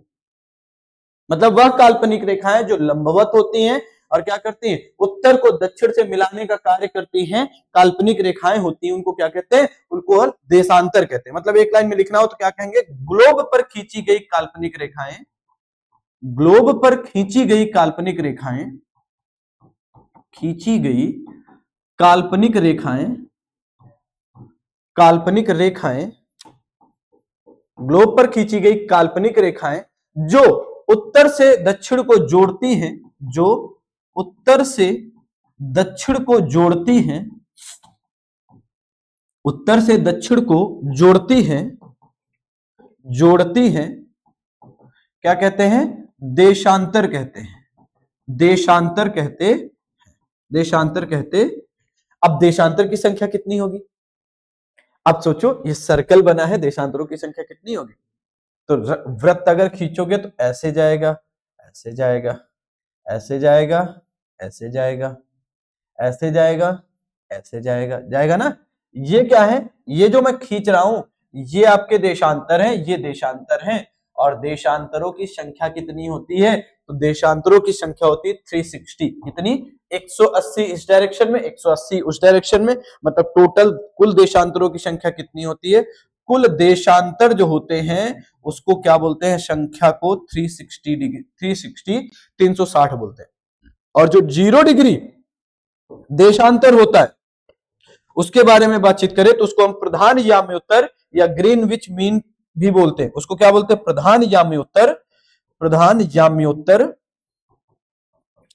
Speaker 1: मतलब वह काल्पनिक रेखाएं जो लंबवत होती हैं और क्या करती हैं? उत्तर को दक्षिण से मिलाने का कार्य करती हैं, काल्पनिक रेखाएं होती हैं, उनको क्या कहते हैं? उनको देशांतर कहते हैं। मतलब एक लाइन में लिखना हो तो क्या कहेंगे? ग्लोब पर खींची गई काल्पनिक रेखाएं, ग्लोब पर खींची गई काल्पनिक रेखाएं, खींची गई काल्पनिक रेखाएं, काल्पनिक रेखाएं, ग्लोब पर खींची गई काल्पनिक रेखाएं जो उत्तर से दक्षिण को जोड़ती हैं, जो उत्तर से दक्षिण को जोड़ती हैं, उत्तर से दक्षिण को जोड़ती हैं, जोड़ती हैं, क्या कहते हैं? देशांतर कहते हैं, देशांतर कहते, देशांतर कहते। अब देशांतर की संख्या कितनी होगी? अब सोचो, ये सर्कल बना है, देशांतरों की संख्या कितनी होगी? तो वृत्त अगर खींचोगे तो ऐसे जाएगा, ऐसे जाएगा, ऐसे जाएगा, ऐसे जाएगा, ऐसे जाएगा, ऐसे जाएगा, जाएगा ना? ये क्या है? ये जो मैं खींच रहा हूं ये आपके देशांतर हैं, ये देशांतर हैं। और देशांतरों की संख्या कितनी होती है? तो देशांतरों की संख्या होती है 360। कितनी? 180 इस डायरेक्शन में, 180 उस डायरेक्शन में। मतलब टोटल कुल देशांतरों की संख्या कितनी होती है? कुल देशांतर जो होते हैं उसको क्या बोलते हैं? संख्या को 360 डिग्री, 360 बोलते हैं। और जो 0 डिग्री देशांतर होता है उसके बारे में बातचीत करें तो उसको हम प्रधान याम्योत्तर या ग्रीनविच मीन भी बोलते हैं। उसको क्या बोलते हैं? प्रधान याम्योत्तर, प्रधान याम्योत्तर,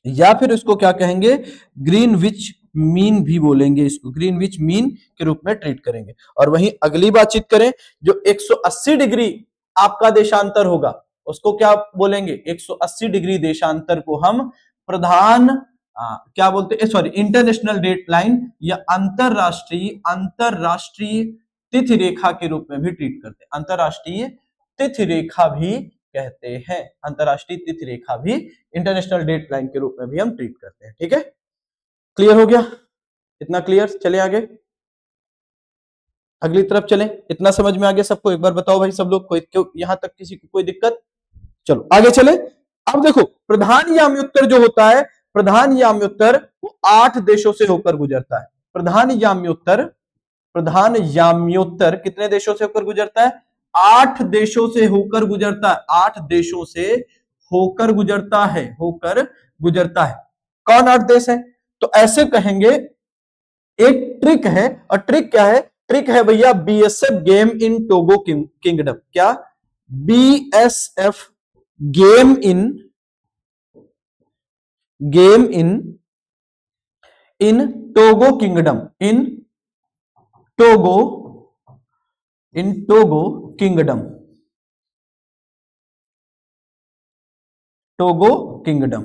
Speaker 1: या फिर इसको क्या कहेंगे? ग्रीनविच मीन भी बोलेंगे, इसको ग्रीनविच मीन के रूप में ट्रीट करेंगे। और वहीं अगली बातचीत करें, जो 180 डिग्री आपका देशांतर होगा उसको क्या बोलेंगे? 180 डिग्री देशांतर को हम प्रधान क्या बोलते हैं? सॉरी, इंटरनेशनल डेट लाइन या अंतरराष्ट्रीय, अंतरराष्ट्रीय तिथि रेखा के रूप में भी ट्रीट करते हैं। अंतरराष्ट्रीय तिथि रेखा भी कहते हैं, अंतरराष्ट्रीय तिथि रेखा भी इंटरनेशनल डेट लाइन के रूप में भी हम ट्रीट करते हैं। ठीक है, क्लियर हो गया? इतना क्लियर? चले आगे। अगली तरफ चलें। इतना समझ में आ गया सबको? एक बार बताओ भाई सब लोग, कोई यहां तक किसी को कोई दिक्कत? चलो आगे चले। अब देखो प्रधान याम्योत्तर जो होता है, प्रधान याम्योत्तर वो 8 देशों से होकर गुजरता है। प्रधान याम्योत्तर कितने देशों से होकर गुजरता है? 8 देशों से होकर गुजरता है। 8 देशों से होकर गुजरता है, होकर गुजरता है। कौन 8 देश है? तो ऐसे कहेंगे, एक ट्रिक है, और ट्रिक क्या है? ट्रिक है भैया BSF game in Togo kingdom. क्या? BSF game in Togo kingdom, in Togo kingdom, Togo kingdom.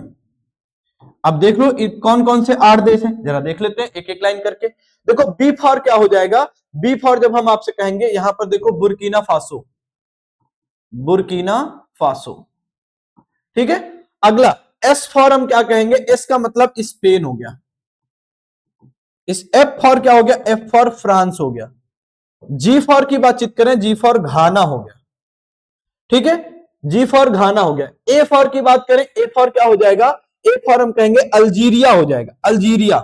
Speaker 1: अब देख लो कौन कौन से 8 देश हैं, जरा देख लेते हैं एक एक लाइन करके। देखो बी फॉर क्या हो जाएगा? बी फॉर जब हम आपसे कहेंगे, यहां पर देखो बुर्किना फासो, बुर्किना फासो, ठीक है। अगला एस फॉर हम क्या कहेंगे? एस का मतलब स्पेन हो गया। इस एफ फॉर क्या हो गया? एफ फॉर फ्रांस हो गया। जी फॉर की बातचीत करें, जी फॉर घाना हो गया, ठीक है। जी फॉर घाना हो गया। ए फॉर की बात करें, ए फॉर क्या हो जाएगा? ए फॉर हम कहेंगे अल्जीरिया हो जाएगा, अल्जीरिया,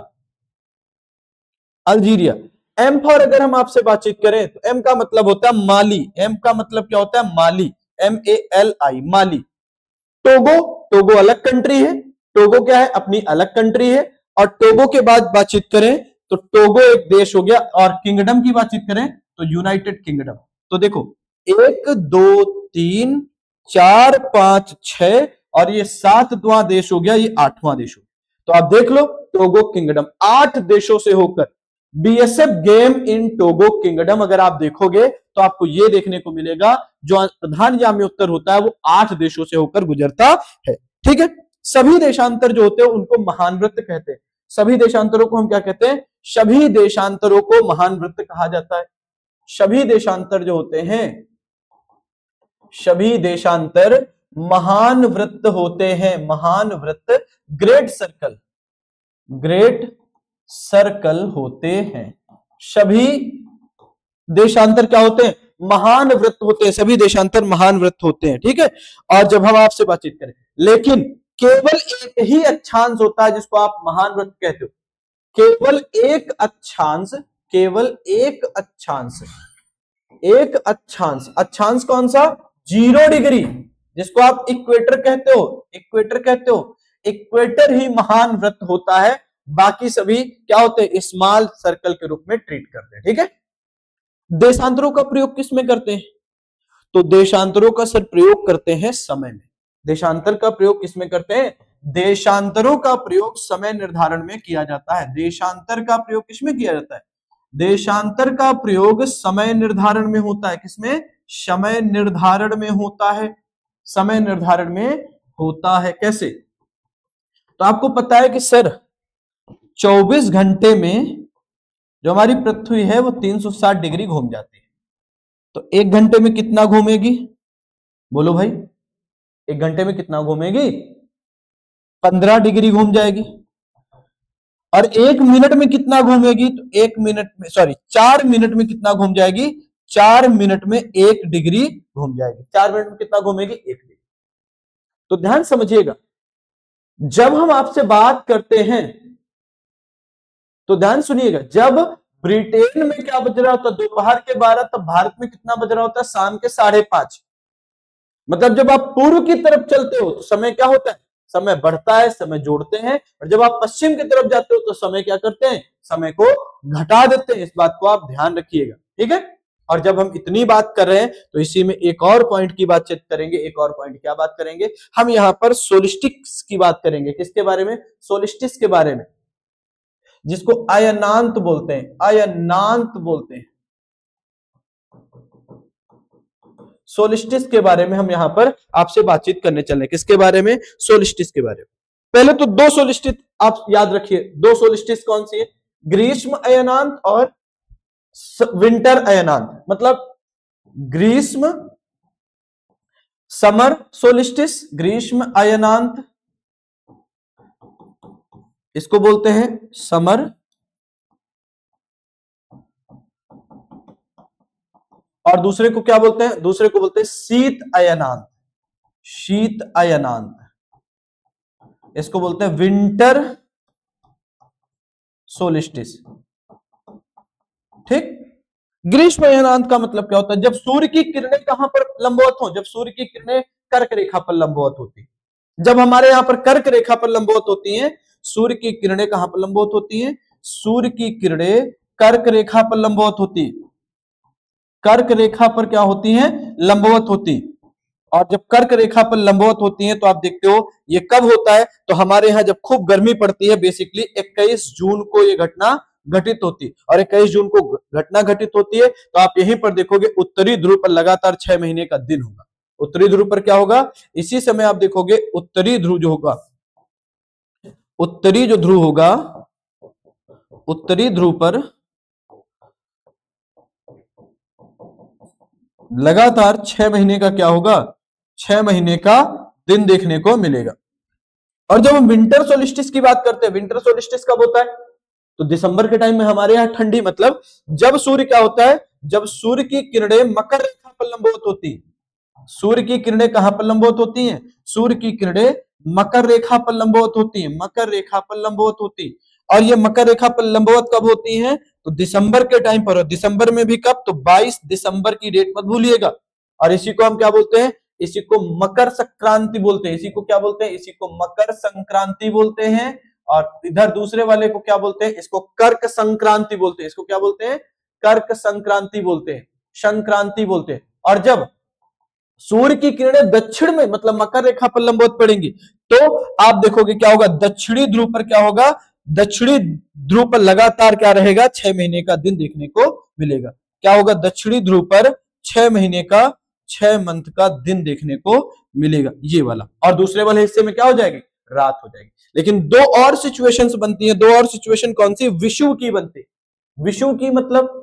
Speaker 1: अल्जीरिया। एम फॉर अगर हम आपसे बातचीत करें तो एम का मतलब होता है माली, एम का मतलब क्या होता है? माली, MALI, माली। टोगो, टोगो अलग कंट्री है, टोगो क्या है? अपनी अलग कंट्री है। और टोगो के बाद बातचीत करें तो टोगो एक देश हो गया, और किंगडम की बातचीत करें तो यूनाइटेड किंगडम। तो देखो 1 2 3 4 5 6 और ये 7वां देश हो गया, ये 8वां देश हो गया। तो आप देख लो टोगो किंगडम 8 देशों से होकर। BSF game in Togo kingdom अगर आप देखोगे तो आपको यह देखने को मिलेगा, जो प्रधान याम्योत्तर होता है वो 8 देशों से होकर गुजरता है, ठीक है। सभी देशांतर जो होते हैं उनको महान वृत्त कहते हैं। सभी देशांतरों को हम क्या कहते हैं? सभी देशांतरों को महान वृत्त कहा जाता है। सभी देशांतर जो होते हैं, सभी देशांतर महान वृत्त होते हैं, महान वृत्त, ग्रेट सर्कल, ग्रेट सर्कल होते हैं। सभी देशांतर क्या होते हैं? महान वृत्त होते हैं। सभी देशांतर महान वृत्त होते हैं, ठीक है। और जब हम आपसे बातचीत करें, लेकिन केवल एक ही अक्षांश होता है जिसको आप महान वृत्त कहते हो। केवल एक अक्षांश, केवल एक अक्षांश, एक अक्षांश। अक्षांश कौन सा? 0 डिग्री, जिसको आप इक्वेटर कहते हो, इक्वेटर कहते हो। इक्वेटर ही महान वृत्त होता है, बाकी सभी क्या होते हैं? स्मॉल सर्कल के रूप में ट्रीट करते हैं, ठीक है। देशांतरों का प्रयोग किस में करते हैं? तो देशांतरों का सर प्रयोग करते हैं समय में। देशांतर का प्रयोग किसमें करते हैं? देशांतरों का प्रयोग समय निर्धारण में किया जाता है। देशांतर का प्रयोग किसमें किया जाता है? देशांतर का प्रयोग समय निर्धारण में होता है। किसमें? समय निर्धारण में होता है, समय निर्धारण में होता है। कैसे? तो आपको पता है कि सर 24 घंटे में जो हमारी पृथ्वी है वो 360 डिग्री घूम जाती है। तो 1 घंटे में कितना घूमेगी? बोलो भाई, 1 घंटे में कितना घूमेगी? 15 डिग्री घूम जाएगी। और 1 मिनट में कितना घूमेगी? तो 1 मिनट में, सॉरी 4 मिनट में कितना घूम जाएगी? 4 मिनट में 1 डिग्री घूम जाएगी। 4 मिनट में कितना घूमेगी? 1 डिग्री। तो ध्यान समझिएगा, जब हम आपसे बात करते हैं तो ध्यान सुनिएगा, जब ब्रिटेन में क्या बज रहा होता है? दोपहर के 12, तब भारत में कितना बज रहा होता है? शाम के 5:30। मतलब जब आप पूर्व की तरफ चलते हो तो समय क्या होता है? समय बढ़ता है, समय जोड़ते हैं। और जब आप पश्चिम की तरफ जाते हो तो समय क्या करते हैं? समय को घटा देते हैं। इस बात को आप ध्यान रखिएगा, ठीक है। और जब हम इतनी बात कर रहे हैं तो इसी में एक और पॉइंट की बातचीत करेंगे। एक और पॉइंट क्या बात करेंगे? हम यहां पर सोलिस्टिक्स की बात करेंगे। किसके बारे में? सोलिस्टिक्स के बारे में, जिसको अयनांत बोलते हैं, अयनांत बोलते हैं। सोलिस्टिस के बारे में हम यहां पर आपसे बातचीत करने चले। किसके बारे में? सोलिस्टिस के बारे में। पहले तो 2 सोलिस्टिस आप याद रखिए। 2 सोलिस्टिस कौन सी है? ग्रीष्म अयनांत और विंटर अयनांत। मतलब ग्रीष्म, समर सोलिस्टिस, ग्रीष्म अयनांत, इसको बोलते हैं समर और दूसरे को क्या बोलते हैं? दूसरे को बोलते हैं शीत अयनांत। शीत अयनांत, इसको बोलते हैं विंटर सोलिस्टिस। ठीक। ग्रीष्म अयनांत का मतलब क्या होता है? जब सूर्य की किरणें कहां पर लंबवत हो? जब सूर्य की किरणें कर्क रेखा पर लंबवत होती। जब हमारे यहां पर कर्क रेखा पर लंबवत होती हैं, सूर्य की किरणें कहां पर लंबवत होती हैं? सूर्य की किरणें कर्क रेखा पर लंबवत होती। कर्क रेखा पर क्या होती हैं? लंबवत होती। और जब कर्क रेखा पर लंबवत होती हैं तो आप देखते हो ये कब होता है? तो हमारे यहां जब खूब गर्मी पड़ती है, बेसिकली 21 जून को ये घटना घटित होती। और 21 जून को घटना घटित होती है तो आप यहीं पर देखोगे उत्तरी ध्रुव पर लगातार 6 महीने का दिन होगा। उत्तरी ध्रुव पर क्या होगा? इसी समय आप देखोगे उत्तरी ध्रुव जो होगा, उत्तरी जो ध्रुव होगा, उत्तरी ध्रुव पर लगातार 6 महीने का क्या होगा? 6 महीने का दिन देखने को मिलेगा। और जब हम विंटर सोलिस्टिस की बात करते हैं, विंटर सोलिस्टिस कब होता है? तो दिसंबर के टाइम में हमारे यहां ठंडी, मतलब जब सूर्य क्या होता है? जब सूर्य की किरणें मकर रेखा पर लंबवत होती। सूर्य की किरणें कहां पर लंबवत होती हैं? सूर्य की किरणें मकर रेखा पर लंबवत होती हैं, मकर रेखा पर लंबवत होती। और ये मकर रेखा पर लंबवत कब होती हैं? तो दिसंबर के टाइम पर। दिसंबर में भी कब? तो 22 दिसंबर की डेट मत भूलिएगा। और इसी को हम क्या बोलते हैं? इसी को मकर संक्रांति बोलते हैं। इसी को क्या बोलते हैं? इसी को मकर संक्रांति बोलते हैं। और इधर दूसरे वाले को क्या बोलते हैं? इसको कर्क संक्रांति बोलते हैं। इसको क्या बोलते हैं? कर्क संक्रांति बोलते हैं, संक्रांति बोलते हैं। और जब सूर्य की किरणें दक्षिण में, मतलब मकर रेखा पर लंबवत पड़ेंगी, तो आप देखोगे क्या होगा? दक्षिणी ध्रुव पर क्या होगा? दक्षिणी ध्रुव पर लगातार क्या रहेगा? 6 महीने का दिन देखने को मिलेगा। क्या होगा? दक्षिणी ध्रुव पर 6 महीने का, 6 मंथ का दिन देखने को मिलेगा, ये वाला। और दूसरे वाले हिस्से में क्या हो जाएगी? रात हो जाएगी। लेकिन दो और सिचुएशंस बनती हैं। दो और सिचुएशन कौन सी? विषुव की बनती है। विषुव की मतलब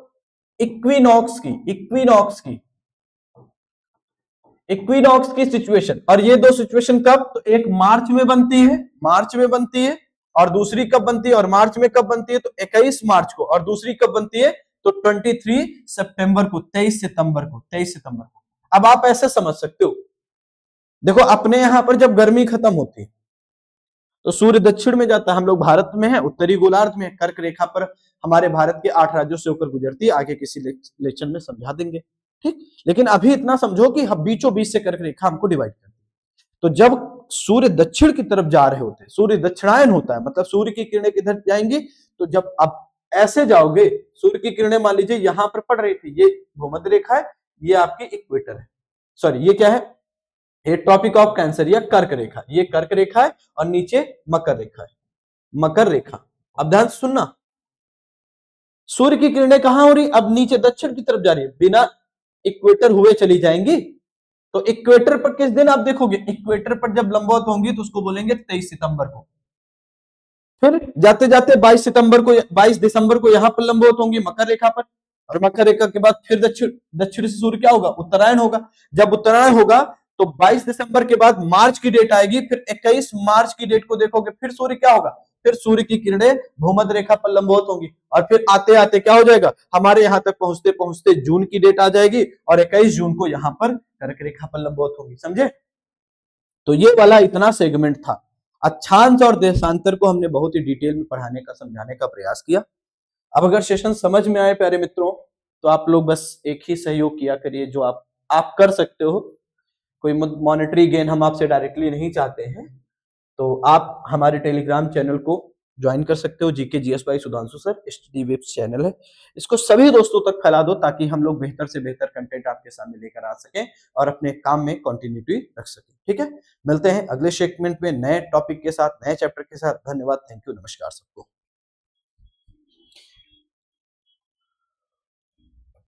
Speaker 1: इक्विनॉक्स की, इक्विनॉक्स की, इक्विनॉक्स की सिचुएशन। और ये दो सिचुएशन कब? तो एक मार्च में बनती है, मार्च में बनती है। और दूसरी कब बनती है? और मार्च में कब बनती है? तो 21 मार्च को। और दूसरी कब बनती है? तो 23 सितंबर को, 23 सितंबर को, 23 सितंबर को। अब आप ऐसे समझ सकते हो, देखो अपने यहां पर जब गर्मी खत्म होती तो सूर्य दक्षिण में जाता है। हम लोग भारत में है, उत्तरी गोलार्ध में, कर्क रेखा पर हमारे भारत के 8 राज्यों से होकर गुजरती है। आगे किसी लेक्चर में समझा देंगे, ठीक। लेकिन अभी इतना समझो कि बीचों बीच से कर्क रेखा हमको डिवाइड करती है। तो जब सूर्य दक्षिण की तरफ जा रहे होते हैं, सूर्य दक्षिणायन होता है, मतलब सूर्य की किरणें किधर जाएंगी? तो जब आप ऐसे जाओगे, सूर्य की किरणें मान लीजिए यहां पर पड़ रही थी, ये भूमध्य रेखा है, ये आपकी इक्वेटर है, सॉरी ये क्या है? ये ट्रॉपिक ऑफ कैंसर या कर्क रेखा। ये कर्क रेखा है और नीचे मकर रेखा है, मकर रेखा। अब ध्यान से सुनना, सूर्य की किरणें कहां हो रही? अब नीचे दक्षिण की तरफ जा रही है, बिना इक्वेटर हुए चली जाएंगी। तो इक्वेटर पर किस दिन आप देखोगे? इक्वेटर पर जब लंबवत होंगी तो उसको बोलेंगे 23 सितंबर को। फिर जाते जाते 22 सितंबर को, 22 दिसंबर को यहां पर लंबवत होंगी मकर रेखा पर। और मकर रेखा के बाद फिर दक्षिण से सूर्य क्या होगा? उत्तरायण होगा। जब उत्तरायण होगा तो 22 दिसंबर के बाद मार्च की डेट आएगी, फिर 21 मार्च की डेट को देखोगे, फिर सूर्य क्या होगा? फिर सूर्य की किरणें भूमध्य रेखा पर लंबवत होंगी। और फिर आते आते क्या हो जाएगा? हमारे यहां तक पहुंचते पहुंचते जून की डेट आ जाएगी और 21 जून को यहां पर कर्क रेखा पर लंबवत होंगी। समझे? तो ये वाला इतना सेगमेंट था। अक्षांश और देशांतर को हमने बहुत ही डिटेल में पढ़ाने का, समझाने का प्रयास किया। अब अगर सेशन समझ में आए प्यारे मित्रों, तो आप लोग बस एक ही सहयोग किया करिए जो आप कर सकते हो। कोई मॉनेटरी गेन हम आपसे डायरेक्टली नहीं चाहते हैं, तो आप हमारे टेलीग्राम चैनल को ज्वाइन कर सकते हो। GK GS bye Sudhanshu sir study विप्स चैनल है, इसको सभी दोस्तों तक फैला दो ताकि हम लोग बेहतर से बेहतर कंटेंट आपके सामने लेकर आ सकें और अपने काम में कंटिन्यूटी रख सकें। ठीक है, मिलते हैं अगले सेगमेंट में नए टॉपिक के साथ, नए चैप्टर के साथ। धन्यवाद, थैंक यू, नमस्कार सबको।